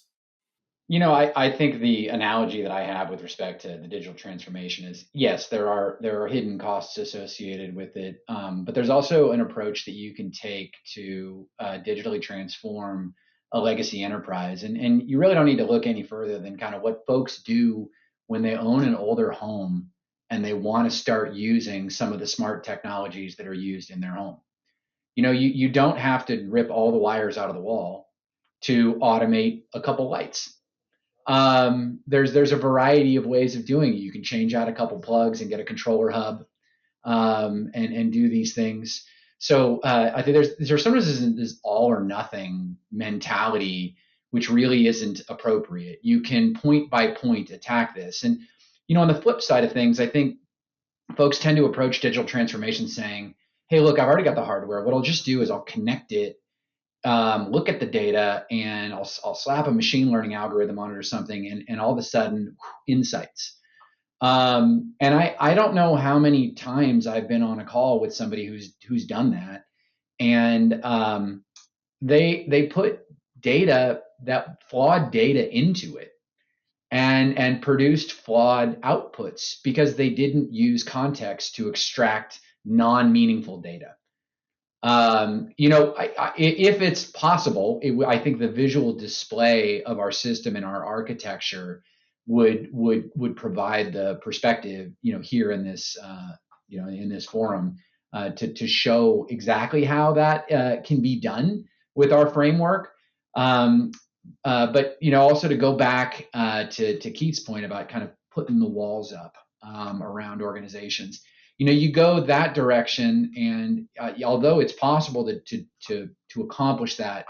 I think the analogy that I have with respect to the digital transformation is, yes, there are hidden costs associated with it, but there's also an approach that you can take to digitally transform a legacy enterprise, and you really don't need to look any further than kind of what folks do when they own an older home and they want to start using some of the smart technologies that are used in their home. You don't have to rip all the wires out of the wall to automate a couple lights. There's a variety of ways of doing it. You can change out a couple plugs and get a controller hub, and do these things. So I think there's sometimes this all or nothing mentality, which really isn't appropriate. You can point by point attack this. And on the flip side of things, I think folks tend to approach digital transformation saying, hey, look, I've already got the hardware. What I'll just do is I'll connect it, look at the data, and I'll slap a machine learning algorithm on it or something, and all of a sudden, insights. And I don't know how many times I've been on a call with somebody who's done that, and they put flawed data into it, and produced flawed outputs because they didn't use context to extract non-meaningful data. If it's possible, I think the visual display of our system and our architecture would provide the perspective, here in this, in this forum, to show exactly how that can be done with our framework. But also to go back to Keith's point about kind of putting the walls up around organizations. You go that direction, and although it's possible to accomplish that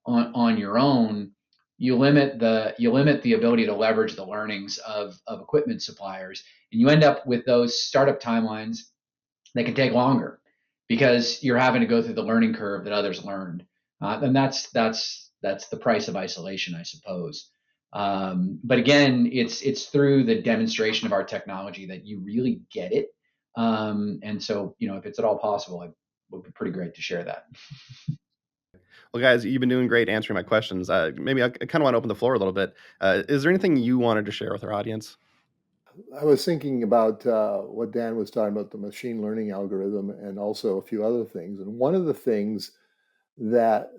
on your own, you limit the ability to leverage the learnings of equipment suppliers, and you end up with those startup timelines that can take longer because you're having to go through the learning curve that others learned, and that's the price of isolation, I suppose. But again, it's through the demonstration of our technology that you really get it. And so, if it's at all possible, it would be pretty great to share that. Well, guys, you've been doing great answering my questions. Maybe I kind of want to open the floor a little bit. Is there anything you wanted to share with our audience? I was thinking about what Dan was talking about, the machine learning algorithm, and also a few other things. And one of the things that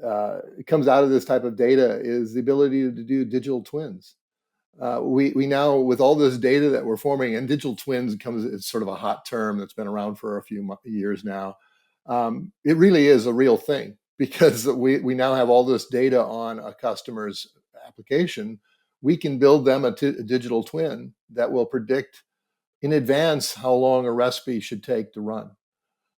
comes out of this type of data is the ability to do digital twins. We now, with all this data that we're forming, and digital twins it's sort of a hot term that's been around for a few years now. It really is a real thing because we now have all this data on a customer's application. We can build them a digital twin that will predict in advance how long a recipe should take to run.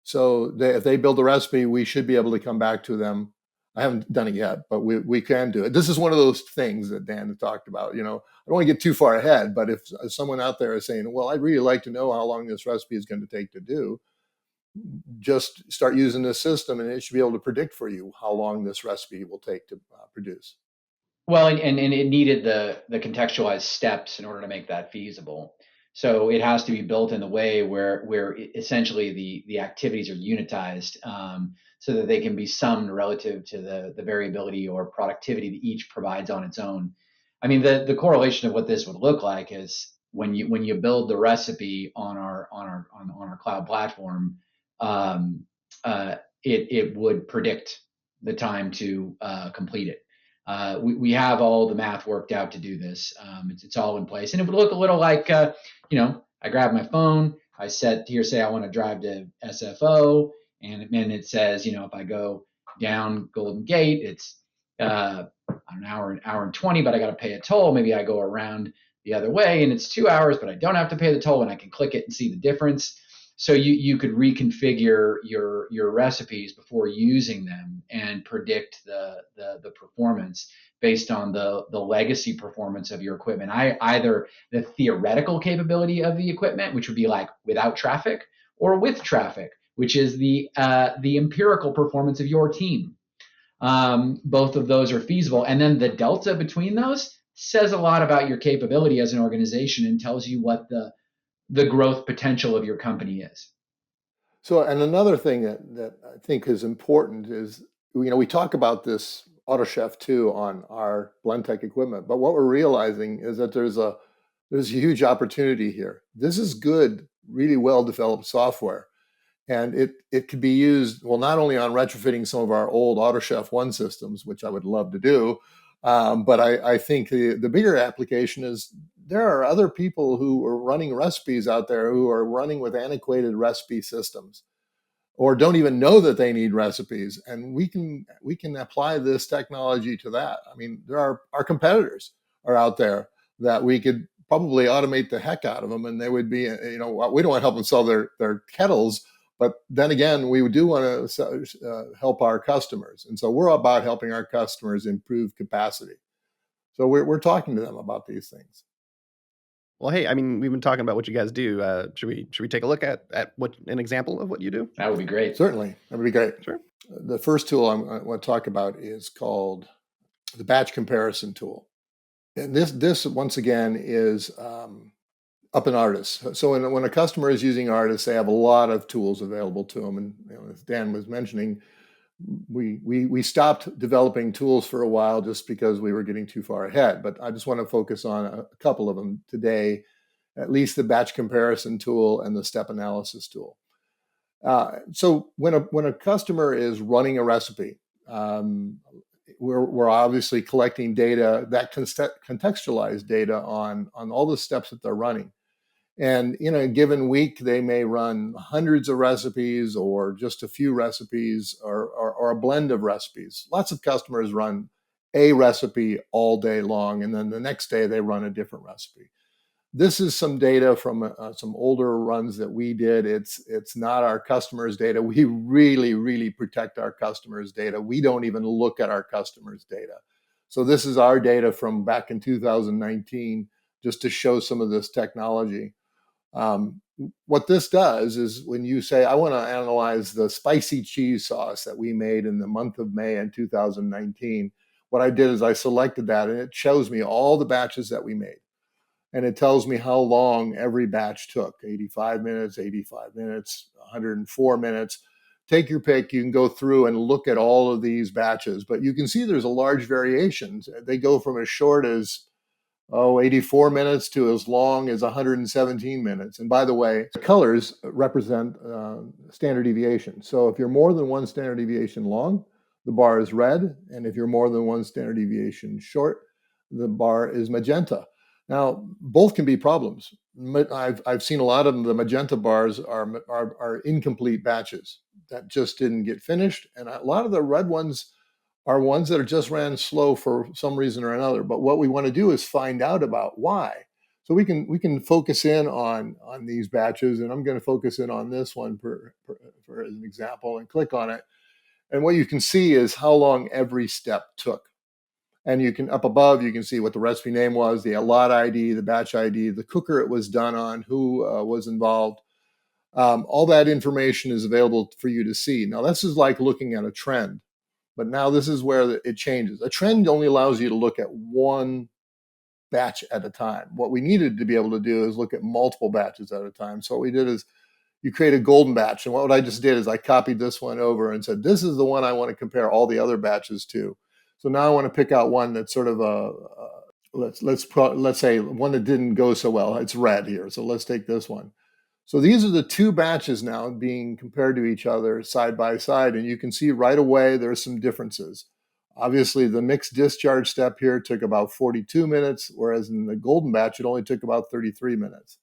So if they build a recipe, we should be able to come back to them. I haven't done it yet, but we can do it. This is one of those things that Dan had talked about. I don't want to get too far ahead, but if someone out there is saying, well, I'd really like to know how long this recipe is going to take to do, just start using this system and it should be able to predict for you how long this recipe will take to produce. Well, and it needed the contextualized steps in order to make that feasible. So it has to be built in a way where essentially the activities are unitized, so that they can be summed relative to the variability or productivity that each provides on its own. I mean, the correlation of what this would look like is when you build the recipe on our cloud platform, it would predict the time to complete it. We have all the math worked out to do this. It's all in place, and it would look a little like, I grab my phone, I say I want to drive to SFO, and it says, if I go down Golden Gate, it's an hour and 20, but I got to pay a toll. Maybe I go around the other way, and it's 2 hours, but I don't have to pay the toll, and I can click it and see the difference. So you could reconfigure your recipes before using them and predict the performance based on the legacy performance of your equipment. Either the theoretical capability of the equipment, which would be like without traffic, or with traffic, which is the empirical performance of your team. Both of those are feasible, and then the delta between those says a lot about your capability as an organization and tells you what the growth potential of your company is. So, and another thing that I think is important is, we talk about this AutoChef 2 on our Blendtec equipment, but what we're realizing is that there's a huge opportunity here. This is good, really well developed software. And it could be used, well, not only on retrofitting some of our old AutoChef 1 systems, which I would love to do, but I think the bigger application is there are other people who are running recipes out there who are running with antiquated recipe systems or don't even know that they need recipes. And we can apply this technology to that. I mean, there are our competitors are out there that we could probably automate the heck out of them, and they would be, we don't want to help them sell their kettles, but then again, we do want to help our customers. And so we're about helping our customers improve capacity. So we're talking to them about these things. Well, hey, I mean, we've been talking about what you guys do. Should we take a look at what an example of what you do? That would be great. Certainly, that would be great. Sure. The first tool I want to talk about is called the batch comparison tool. And this once again is up in Artist. So when a customer is using Artist, they have a lot of tools available to them. And as Dan was mentioning, we stopped developing tools for a while just because we were getting too far ahead. But I just want to focus on a couple of them today, at least the batch comparison tool and the step analysis tool. So when a customer is running a recipe, we're obviously collecting data, that contextualized data on all the steps that they're running. And in a given week, they may run hundreds of recipes or just a few recipes or a blend of recipes. Lots of customers run a recipe all day long, and then the next day they run a different recipe. This is some data from some older runs that we did. It's not our customers' data. We really, really protect our customers' data. We don't even look at our customers' data. So this is our data from back in 2019, just to show some of this technology. What this does is when you say, I want to analyze the spicy cheese sauce that we made in the month of May in 2019, what I did is I selected that, and it shows me all the batches that we made. And it tells me how long every batch took, 85 minutes, 104 minutes. Take your pick. You can go through and look at all of these batches, but you can see there's a large variations. They go from as short as 84 minutes to as long as 117 minutes. And by the way, the colors represent standard deviation. So if you're more than one standard deviation long, the bar is red. And if you're more than one standard deviation short, the bar is magenta. Now, both can be problems. I've seen a lot of them. The magenta bars are incomplete batches that just didn't get finished. And a lot of the red ones are ones that are just ran slow for some reason or another. But what we want to do is find out about why. So we can focus in on these batches, and I'm going to focus in on this one for as an example and click on it. And what you can see is how long every step took. And you can, up above, you can see what the recipe name was, the lot ID, the batch ID, the cooker it was done on, who was involved. All that information is available for you to see. Now, this is like looking at a trend. But now this is where it changes. A trend only allows you to look at one batch at a time. What we needed to be able to do is look at multiple batches at a time. So what we did is you create a golden batch. And what I just did is I copied this one over and said, this is the one I want to compare all the other batches to. So now I want to pick out one that's sort of let's say one that didn't go so well. It's red here. So let's take this one. So these are the two batches now being compared to each other side by side. And you can see right away there's some differences. Obviously, the mixed discharge step here took about 42 minutes, whereas in the golden batch, it only took about 33 minutes.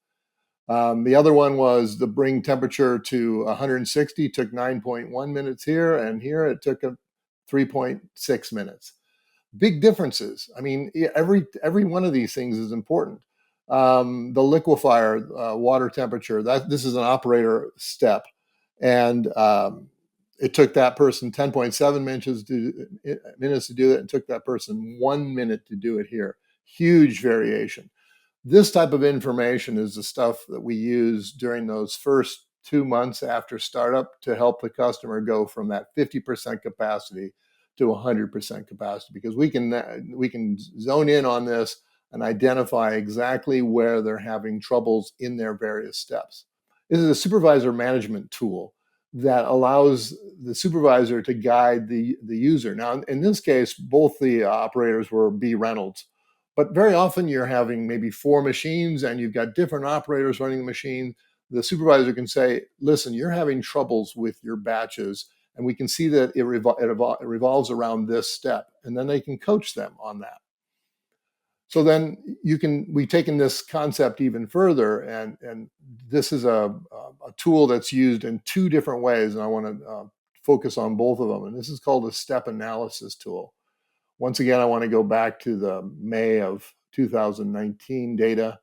The other one was the bring temperature to 160, took 9.1 minutes here, and here it took 3.6 minutes. Big differences. I mean, every one of these things is important. The liquefier, water temperature, this is an operator step. And it took that person 10.7 minutes to do it, and took that person 1 minute to do it here. Huge variation. This type of information is the stuff that we use during those first 2 months after startup to help the customer go from that 50% capacity to 100% capacity, because we can zone in on this and identify exactly where they're having troubles in their various steps. This is a supervisor management tool that allows the supervisor to guide the user. Now, in this case, both the operators were B. Reynolds, but very often you're having maybe 4 machines and you've got different operators running the machine. The supervisor can say, listen, you're having troubles with your batches, and we can see that it revolves around this step. And then they can coach them on that. So then we've taken this concept even further, and this is a tool that's used in 2 different ways, and I want to focus on both of them. And this is called a step analysis tool. Once again, I want to go back to the May of 2019 data.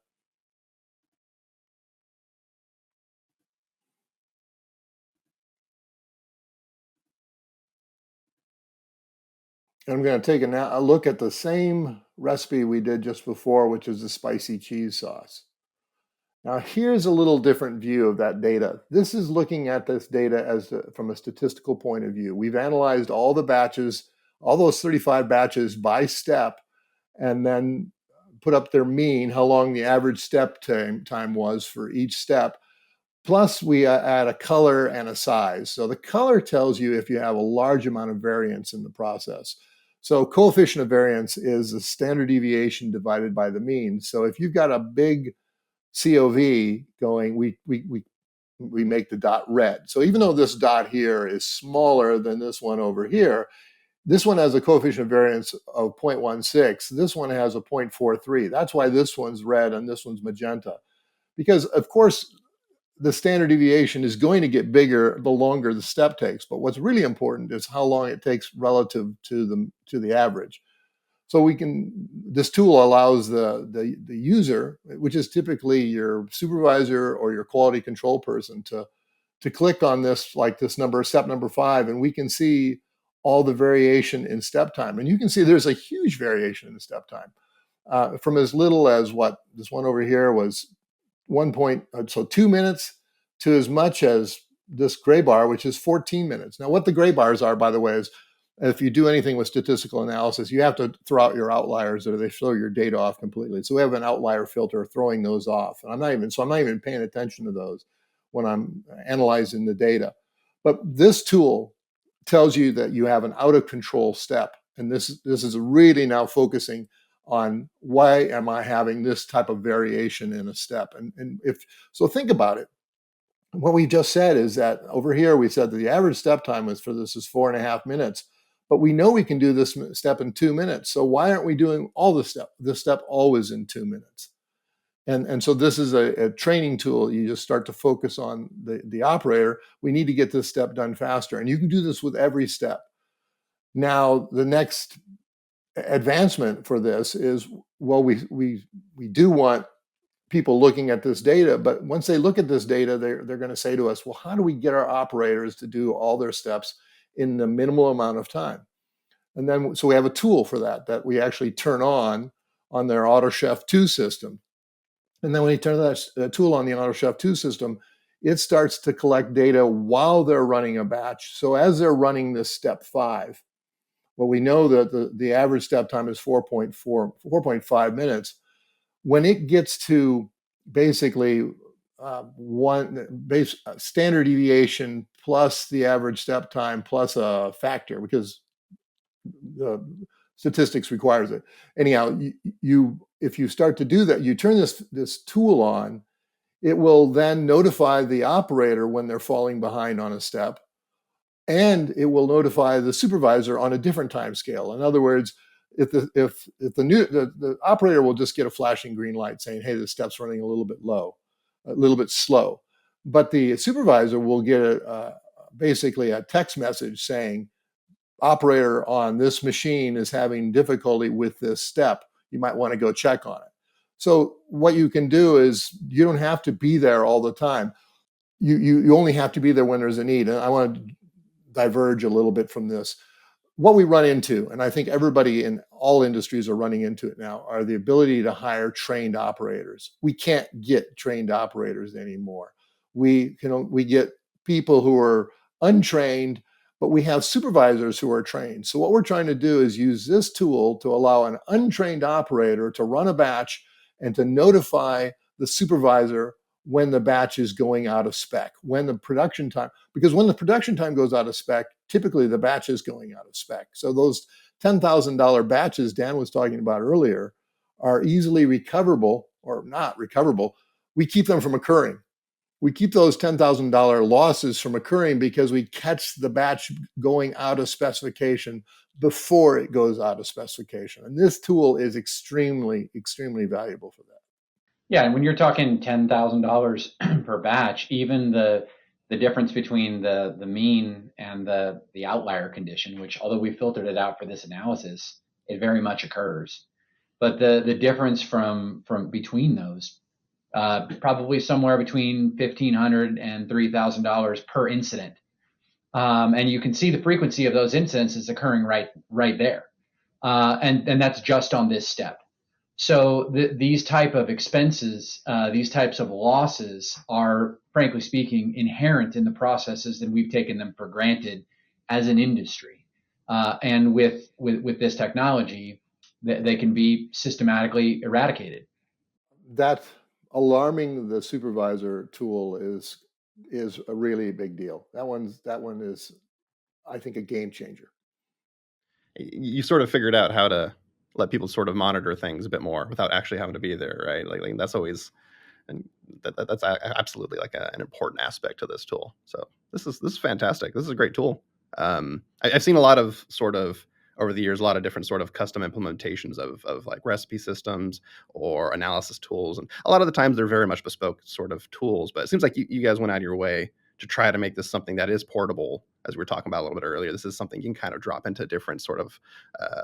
And I'm going to take a look at the same recipe we did just before, which is the spicy cheese sauce. Now, here's a little different view of that data. This is looking at this data from a statistical point of view. We've analyzed all the batches, all those 35 batches by step, and then put up their mean, how long the average step time was for each step. Plus, we add a color and a size. So the color tells you if you have a large amount of variance in the process. So coefficient of variance is the standard deviation divided by the mean. So if you've got a big COV going, we make the dot red. So even though this dot here is smaller than this one over here, this one has a coefficient of variance of 0.16. This one has a 0.43. That's why this one's red and this one's magenta. Because, of course, the standard deviation is going to get bigger the longer the step takes. But what's really important is how long it takes relative to the average. So this tool allows the user, which is typically your supervisor or your quality control person, to click on this, like this step number 5, and we can see all the variation in step time. And you can see there's a huge variation in the step time, from as little as this one over here was 2 minutes, to as much as this gray bar, which is 14 minutes. Now, what the gray bars are, by the way, is if you do anything with statistical analysis, you have to throw out your outliers, or they throw your data off completely. So we have an outlier filter throwing those off. And I'm not even paying attention to those when I'm analyzing the data. But this tool tells you that you have an out of control step. And this is really now focusing on why am I having this type of variation in a step. And so think about it. What we just said is that over here, we said that the average step time is 4.5 minutes, but we know we can do this step in 2 minutes. So why aren't we doing this step always in 2 minutes? And so this is a training tool. You just start to focus on the operator. We need to get this step done faster. And you can do this with every step. Now, the next advancement for this is, well, we do want people looking at this data, but once they look at this data, they're going to say to us, well, how do we get our operators to do all their steps in the minimal amount of time? And then, so we have a tool for that we actually turn on their AutoChef 2 system. And then when you turn that tool on the AutoChef 2 system, it starts to collect data while they're running a batch. So as they're running this step 5, well, we know that the average step time is 4.5 minutes. When it gets to basically standard deviation plus the average step time plus a factor, because the statistics requires it. Anyhow, if you start to do that, you turn this tool on, it will then notify the operator when they're falling behind on a step, and it will notify the supervisor on a different time scale. In other words, if the operator will just get a flashing green light saying, hey, the step's running a little bit slow, but the supervisor will get basically a text message saying, operator on this machine is having difficulty with this step. You might want to go check on it. So what you can do is you don't have to be there all the time. You only have to be there when there's a need. And I want to diverge a little bit from this. What we run into, and I think everybody in all industries are running into it now, are the ability to hire trained operators. We can't get trained operators anymore. We get people who are untrained, but we have supervisors who are trained. So what we're trying to do is use this tool to allow an untrained operator to run a batch and to notify the supervisor when the batch is going out of spec, when the production time, because when the production time goes out of spec, typically the batch is going out of spec. So those $10,000 batches Dan was talking about earlier are easily recoverable or not recoverable. We keep them from occurring. We keep those $10,000 losses from occurring because we catch the batch going out of specification before it goes out of specification. And this tool is extremely, extremely valuable for that. Yeah, and when you're talking $10,000 per batch, even the difference between the mean and the outlier condition, which although we filtered it out for this analysis, it very much occurs. But the difference from between those, probably somewhere between $1,500 and $3,000 per incident, and you can see the frequency of those incidents is occurring right there, and that's just on this step. So these type of expenses, these types of losses are, frankly speaking, inherent in the processes, and we've taken them for granted as an industry. And with this technology, they can be systematically eradicated. That alarming the supervisor tool is a really big deal. That one is, I think, a game changer. You sort of figured out how to let people sort of monitor things a bit more without actually having to be there, right? Like that's always, and that's absolutely like an important aspect to this tool. So this is fantastic. This is a great tool. I've seen a lot of sort of over the years, a lot of different sort of custom implementations of like recipe systems or analysis tools, and a lot of the times they're very much bespoke sort of tools. But it seems like you guys went out of your way to try to make this something that is portable, as we were talking about a little bit earlier. This is something you can kind of drop into different sort of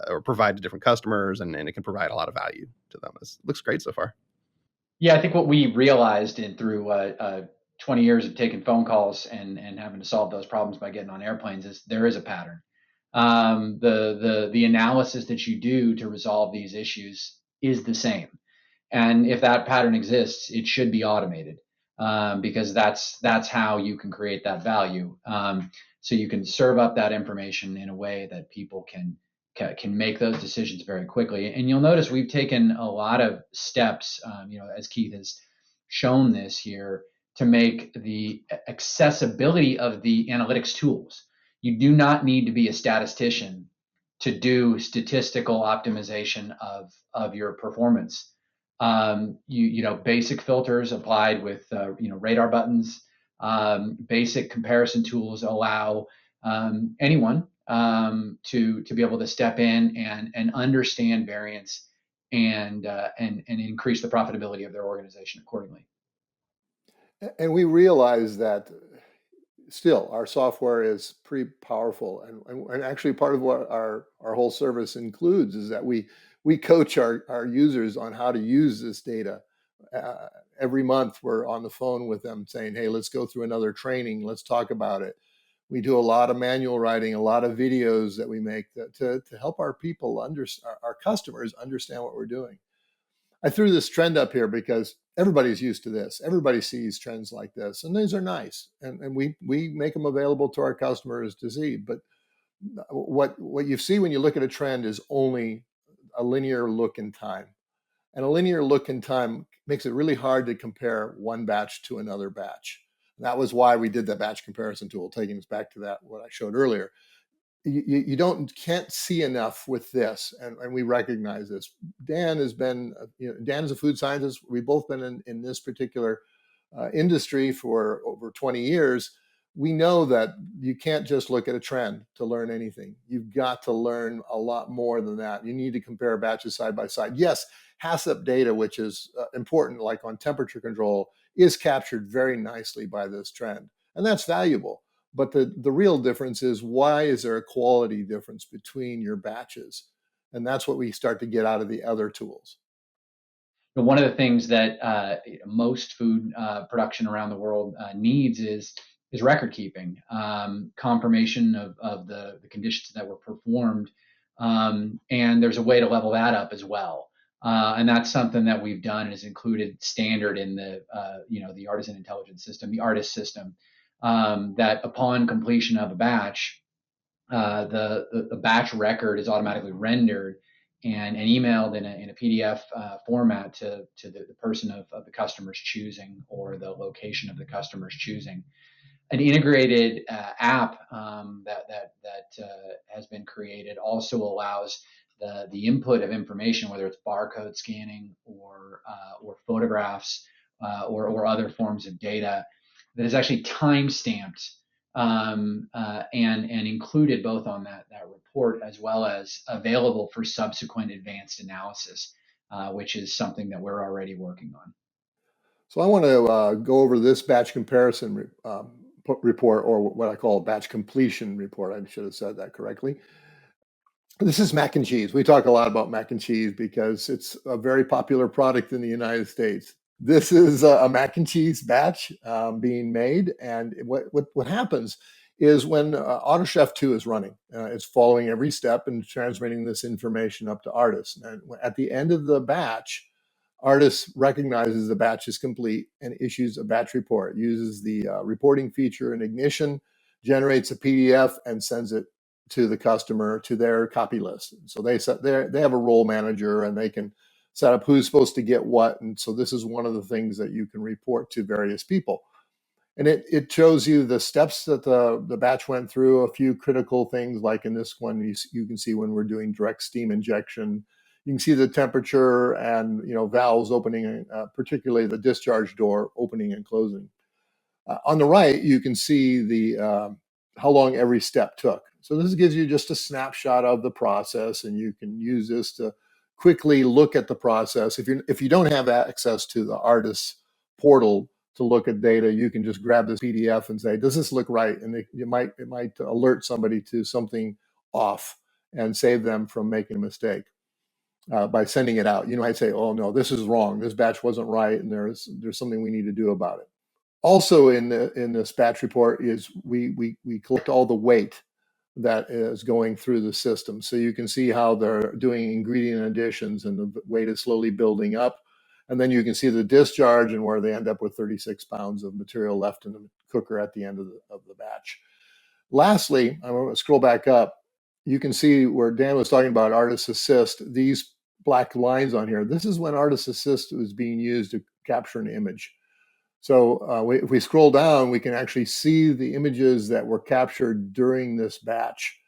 or provide to different customers, and it can provide a lot of value to them. It looks great so far. Yeah, I think what we realized through 20 years of taking phone calls and having to solve those problems by getting on airplanes is there is a pattern. The analysis that you do to resolve these issues is the same, and if that pattern exists, it should be automated, because that's how you can create that value. So you can serve up that information in a way that people can make those decisions very quickly. And you'll notice we've taken a lot of steps, as Keith has shown this here, to make the accessibility of the analytics tools. You do not need to be a statistician to do statistical optimization of your performance. Basic filters applied with radar buttons. Basic comparison tools allow anyone to be able to step in and understand variance and increase the profitability of their organization accordingly. And we realize that still our software is pretty powerful, and actually part of what our whole service includes is that we coach our users on how to use this data. Every month we're on the phone with them saying, hey, let's go through another training, let's talk about it. We do a lot of manual writing, a lot of videos that we make to help our people our customers understand what we're doing. I threw this trend up here because everybody's used to this. Everybody sees trends like this, and these are nice, and we make them available to our customers to see. But what you see when you look at a trend is only a linear look in time, and a linear look in time makes it really hard to compare one batch to another batch. And that was why we did the batch comparison tool, taking us back to that what I showed earlier. You can't see enough with this, and we recognize this. Dan has been, Dan is a food scientist. We've both been in this particular industry for over 20 years. We know that you can't just look at a trend to learn anything. You've got to learn a lot more than that. You need to compare batches side by side. Yes, HACCP data, which is important, like on temperature control, is captured very nicely by this trend, and that's valuable. But the real difference is, why is there a quality difference between your batches? And that's what we start to get out of the other tools. one of the things that most food production around the world needs is record keeping, confirmation of the conditions that were performed, and there's a way to level that up as well. And that's something that we've done and is included standard in the the artisan intelligence system, the ARTIS system, that upon completion of a batch, the batch record is automatically rendered and emailed in a PDF format to the person of the customer's choosing, or the location of the customer's choosing. An integrated app that has been created also allows the input of information, whether it's barcode scanning or photographs or other forms of data, that is actually time stamped and included both on that report, as well as available for subsequent advanced analysis, which is something that we're already working on. So I want to go over this batch comparison report, or what I call a batch completion report. I should have said that correctly. This is mac and cheese. We talk a lot about mac and cheese because it's a very popular product in the United States. This is a mac and cheese batch being made, and what happens is when AutoChef 2 is running, it's following every step and transmitting this information up to Artis. And at the end of the batch, Artis recognizes the batch is complete and issues a batch report. It uses the reporting feature in Ignition, generates a PDF, and sends it to the customer, to their copy list. So they have a role manager, and they can set up who's supposed to get what. And so this is one of the things that you can report to various people. And it shows you the steps that the batch went through, a few critical things, like in this one, you can see when we're doing direct steam injection, you can see the temperature and valves opening, particularly the discharge door opening and closing. On the right, you can see the how long every step took. So this gives you just a snapshot of the process, and you can use this to quickly look at the process. If you don't have access to the Artis portal to look at data, you can just grab this PDF and say, does this look right? And it might alert somebody to something off and save them from making a mistake by sending it out. You might say, oh no, this is wrong. This batch wasn't right, and there's something we need to do about it. Also in this batch report is we collect all the weight that is going through the system. So you can see how they're doing ingredient additions, and the weight is slowly building up. And then you can see the discharge and where they end up with 36 pounds of material left in the cooker at the end of the batch. Lastly, I'm going to scroll back up. You can see where Dan was talking about Artis Assist. These black lines on here, this is when Artis Assist was being used to capture an image. So if we scroll down, we can actually see the images that were captured during this batch.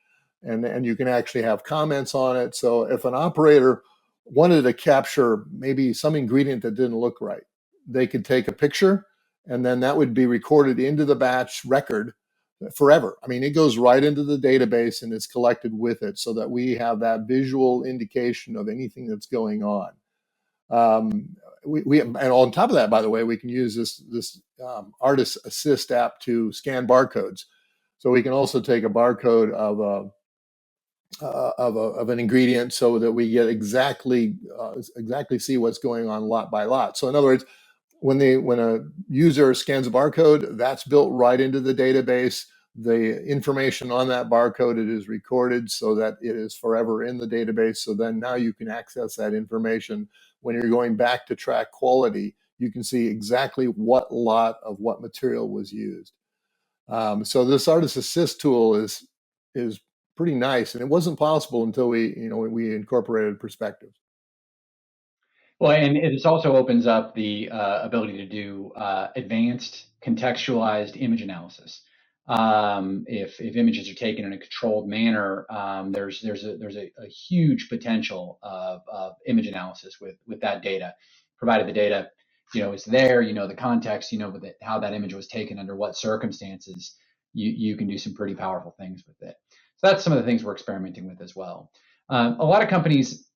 And you can actually have comments on it. So if an operator wanted to capture maybe some ingredient that didn't look right, they could take a picture, and then that would be recorded into the batch record forever. I mean, it goes right into the database and it's collected with it, so that we have that visual indication of anything that's going on. And on top of that, by the way, we can use this Artis Assist app to scan barcodes. So we can also take a barcode of an ingredient, so that we get exactly see what's going on lot by lot. So in other words, when a user scans a barcode, that's built right into the database. The information on that barcode, it is recorded so that it is forever in the database. So then now you can access that information when you're going back to track quality. You can see exactly what lot of what material was used. So this Artis Assist tool is pretty nice, and it wasn't possible until we incorporated perspective. Well, and it also opens up the ability to do advanced contextualized image analysis. If images are taken in a controlled manner, there's a huge potential of image analysis with that data, provided the data is there, the context, how that image was taken, under what circumstances. You can do some pretty powerful things with it. So that's some of the things we're experimenting with as well. A lot of companies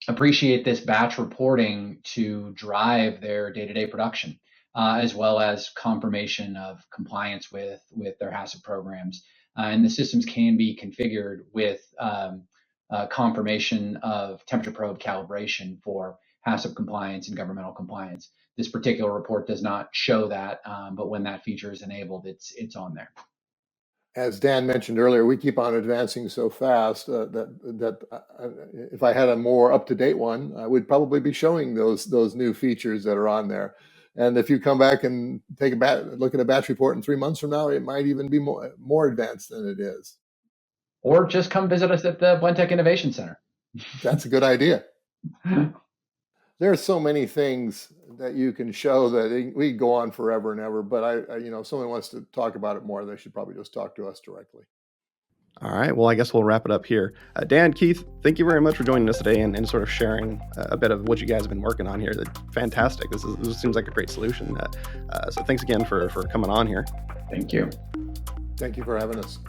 appreciate this batch reporting to drive their day-to-day production, as well as confirmation of compliance with their HACCP programs. And the systems can be configured with confirmation of temperature probe calibration for HACCP compliance and governmental compliance. This particular report does not show that, but when that feature is enabled, it's on there. As Dan mentioned earlier, we keep on advancing so fast that if I had a more up-to-date one, I would probably be showing those new features that are on there. And if you come back and take look at a batch report in 3 months from now, it might even be more advanced than it is. Or just come visit us at the Blentech Innovation Center. That's a good idea. There are so many things that you can show that we go on forever and ever. But if someone wants to talk about it more, they should probably just talk to us directly. All right. Well, I guess we'll wrap it up here. Dan, Keith, thank you very much for joining us today and sort of sharing a bit of what you guys have been working on here. Fantastic. This seems like a great solution. So thanks again for coming on here. Thank you. Thank you for having us.